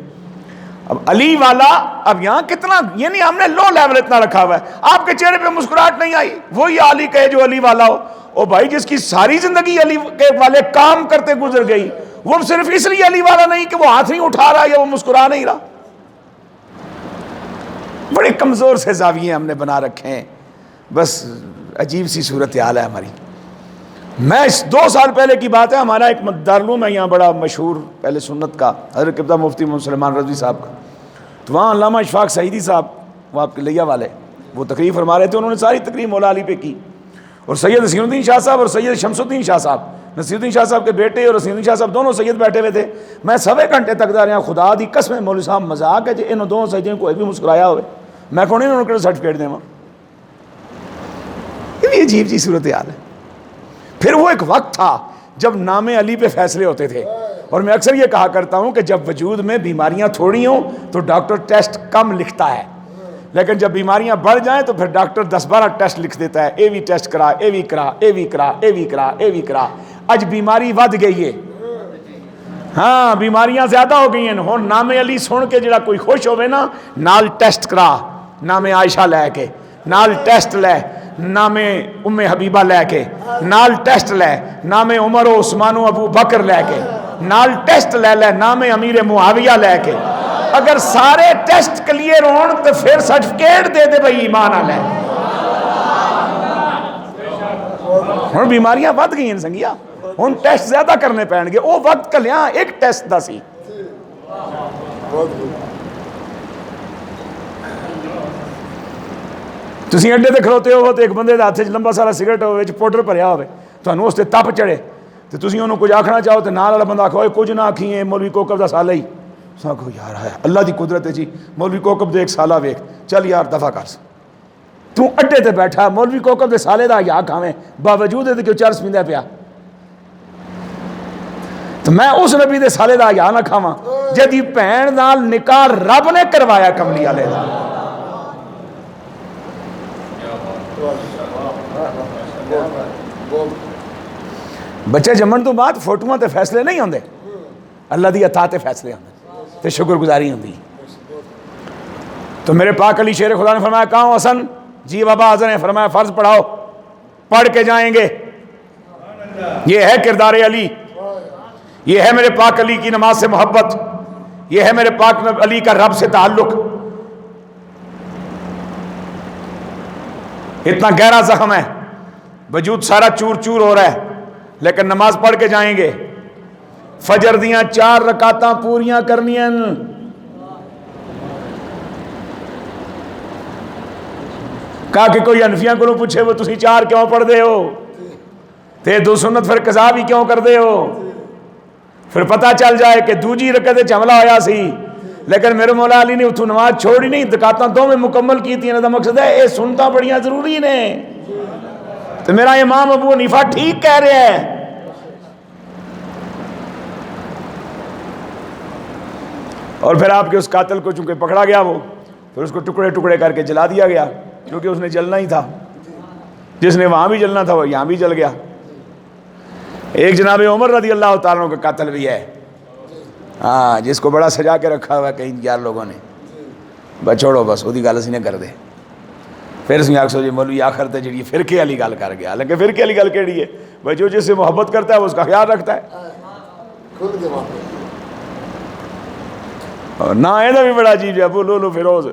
اب علی والا اب یہاں کتنا، یعنی ہم نے لو لیول اتنا رکھا ہوا ہے، آپ کے چہرے پہ مسکراہٹ نہیں آئی، وہی علی کہے جو علی والا ہو۔ او بھائی جس کی ساری زندگی علی کے والے کام کرتے گزر گئی، وہ صرف اس لیے علی والا نہیں کہ وہ ہاتھ نہیں اٹھا رہا یا وہ مسکرا نہیں رہا۔ بڑے کمزور سے زاویے ہم نے بنا رکھے ہیں، بس عجیب سی صورتحال ہے ہماری۔ میں 2 سال پہلے کی بات ہے، ہمارا ایک دارالعلوم ہے یہاں بڑا مشہور اہل سنت کا، حضرت قبطہ مفتی محمد سلیمان رضوی صاحب کا، تو وہاں علامہ اشفاق سعیدی صاحب، وہ آپ کے لیا والے، وہ تقریر فرما رہے تھے، انہوں نے ساری تقریر مولا علی پہ کی، اور سید نصیر الدین شاہ صاحب اور سید شمس الدین شاہ صاحب، نصیر الدین شاہ صاحب کے بیٹے اور نصیر الدین شاہ صاحب دونوں سید بیٹھے ہوئے تھے۔ میں سوے گھنٹے تک دار یہاں خدا دی قسم مولوی صاحب مذاق ہے جی انہوں دونوں سیدوں کو بھی مسکرایا ہوئے، میں کون انہوں نے سرٹیفکیٹ دیں، یہ بھی عجیب سی صورتحال ہے۔ پھر وہ ایک وقت تھا جب نام علی پہ فیصلے ہوتے تھے، اور میں اکثر یہ کہا کرتا ہوں کہ جب وجود میں بیماریاں تھوڑی ہوں تو ڈاکٹر ٹیسٹ کم لکھتا ہے، لیکن جب بیماریاں بڑھ جائیں تو پھر ڈاکٹر 10-12 ٹیسٹ لکھ دیتا ہے، اے وی ٹیسٹ کرا، اے وی کرا، اے وی کرا، اے وی کرا، اے وی کرا۔ اج بیماری ود گئی ہے، ہاں بیماریاں زیادہ ہو گئی ہیں، ہن نام علی سن کے جڑا کوئی خوش ہوئے نا، نال ٹیسٹ کرا نام عائشہ لے کے، نال ٹیسٹ لے نام ام حبیبہ لے کے، نال ٹیسٹ لے نام عمر و عثمان و ابو بکر لے کے، نال ٹیسٹ لے نام امیر معاویہ لے کے، اگر سارے ٹیسٹ کلیئر ہون تو پھر سرٹیفکیٹ دے دے بھائی ایمان آ لے۔ ہن بیماریاں ود گئی ہیں سنگیا، ہن ٹیسٹ زیادہ کرنے پین گے، وہ وقت کلیاں ایک ٹیسٹ دا سی۔ تسی اڈے تے کھلوتے ہو تو ایک بندے دے ہاتھ وچ لمبا سارا سگرٹ ہوے وچ پاؤڈر بھریا ہوے، تانوں اس تے تپ چڑھے تے تسی اونوں کچھ آکھنا چاہو تے نال والا بندہ آکھو اے کچھ نہ آکھیں مولوی کوکب دا سالہ ہی، تساں کہو یار ہے اللہ دی قدرت ہے جی، مولوی کوکب دے ایک سالہ ویکھ، چل یار دفع کر، تو اڈے تے بیٹھا مولوی کوکب دے سالے دا یا کھاویں باوجود تے کیوں چرس پیندا پیا، تو میں اس نبی دے سالے دا یا نہ کھاواں جدی بھین نال نکاح رب نے کروایا کملی والے دا۔ بچے جمن تو بعد فوٹوਆਂ تے فیصلے نہیں ہوندے، اللہ دی عطا تے فیصلے ہوندے تے شکر گزاری ہوندی۔ تو میرے پاک علی شیر خدا نے فرمایا کہاں حسن؟ جی بابا حسن نے فرمایا فرض پڑھاؤ، پڑھ کے جائیں گے، یہ ہے کردار علی، یہ ہے میرے پاک علی کی نماز سے محبت، یہ ہے میرے پاک علی کا رب سے تعلق۔ اتنا گہرا زخم ہے، وجود سارا چور چور ہو رہا ہے، لیکن نماز پڑھ کے جائیں گے، فجر دیاں 4 رکعتاں پوریاں کرنیاں۔ کہا کہ کوئی حنفیاں کو پوچھے وہ تسی 4 کیوں پڑھ دے ہو تے 2 سنت پھر قضا بھی کیوں کر دے ہو، پھر پتہ چل جائے کہ دوجی رکعت حملہ ہویا سی، لیکن میرے مولا علی نے اتھو نماز چھوڑی نہیں، رکعتاں 2 میں مکمل کی تھی، دا مقصد ہے اے سنتاں بڑیاں ضروری نے، تو میرا امام ابو حنیفہ ٹھیک کہہ رہے ہیں۔ اور پھر آپ کے اس قاتل کو چونکہ پکڑا گیا وہ، پھر اس کو ٹکڑے ٹکڑے کر کے جلا دیا گیا، کیونکہ اس نے جلنا ہی تھا، جس نے وہاں بھی جلنا تھا وہ یہاں بھی جل گیا۔ ایک جناب عمر رضی اللہ تعالیٰ عنہ کا قاتل بھی ہے، ہاں جس کو بڑا سجا کے رکھا ہوا ہے کہیں یار لوگوں نے، بس چھوڑو بس وہی گل اسی نے کر دے۔ پھر اس میں آخ سو جی مولوی آخر تے جڑی فرقے والی گل کر گیا، حالانکہ فرقے والی گل کیڑی ہے بھائی، جو جس سے محبت کرتا ہے وہ اس کا خیال رکھتا ہے، اور نہ یہ بھی بڑا عجیب ہے ابو لولو فیروز،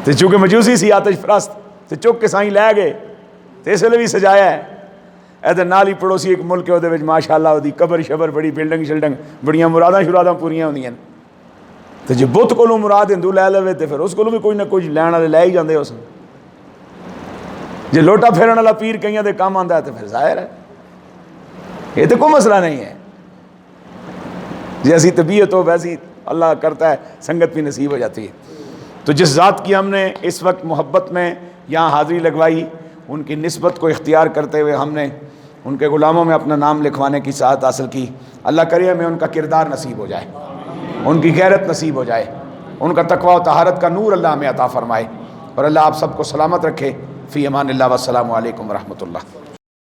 تو چونکہ مجوسی سی آتش پرست، تو چک کے سائیں لے گئے، تو اس لیے بھی سجایا ہے۔ ادھر نال ہی پڑوسی ایک ملک ہے وہ ماشاء اللہ قبر شبر بڑی بلڈنگ شلڈنگ بڑیاں مراداں شراداں پوریاں ہوندیاں، تو جی بت کو مراد ہندو لے لے تو پھر اس کو بھی کوئی نہ کوئی لین والے لے ہی جاندے اس، جی لوٹا پھیرن والا پیر کئیاں دے کام آندا ہے تو پھر ظاہر ہے یہ تو کوئی مسئلہ نہیں ہے، جیسی طبیعت ہو ویسی اللہ کرتا ہے سنگت بھی نصیب ہو جاتی ہے۔ تو جس ذات کی ہم نے اس وقت محبت میں یہاں حاضری لگوائی، ان کی نسبت کو اختیار کرتے ہوئے ہم نے ان کے غلاموں میں اپنا نام لکھوانے کی سعادت حاصل کی، اللہ کرے ہمیں ان کا کردار نصیب ہو جائے، ان کی غیرت نصیب ہو جائے، ان کا تقوی و طہارت کا نور اللہ ہمیں عطا فرمائے، اور اللہ آپ سب کو سلامت رکھے۔ فی امان اللہ والسلام علیکم ورحمۃ اللہ۔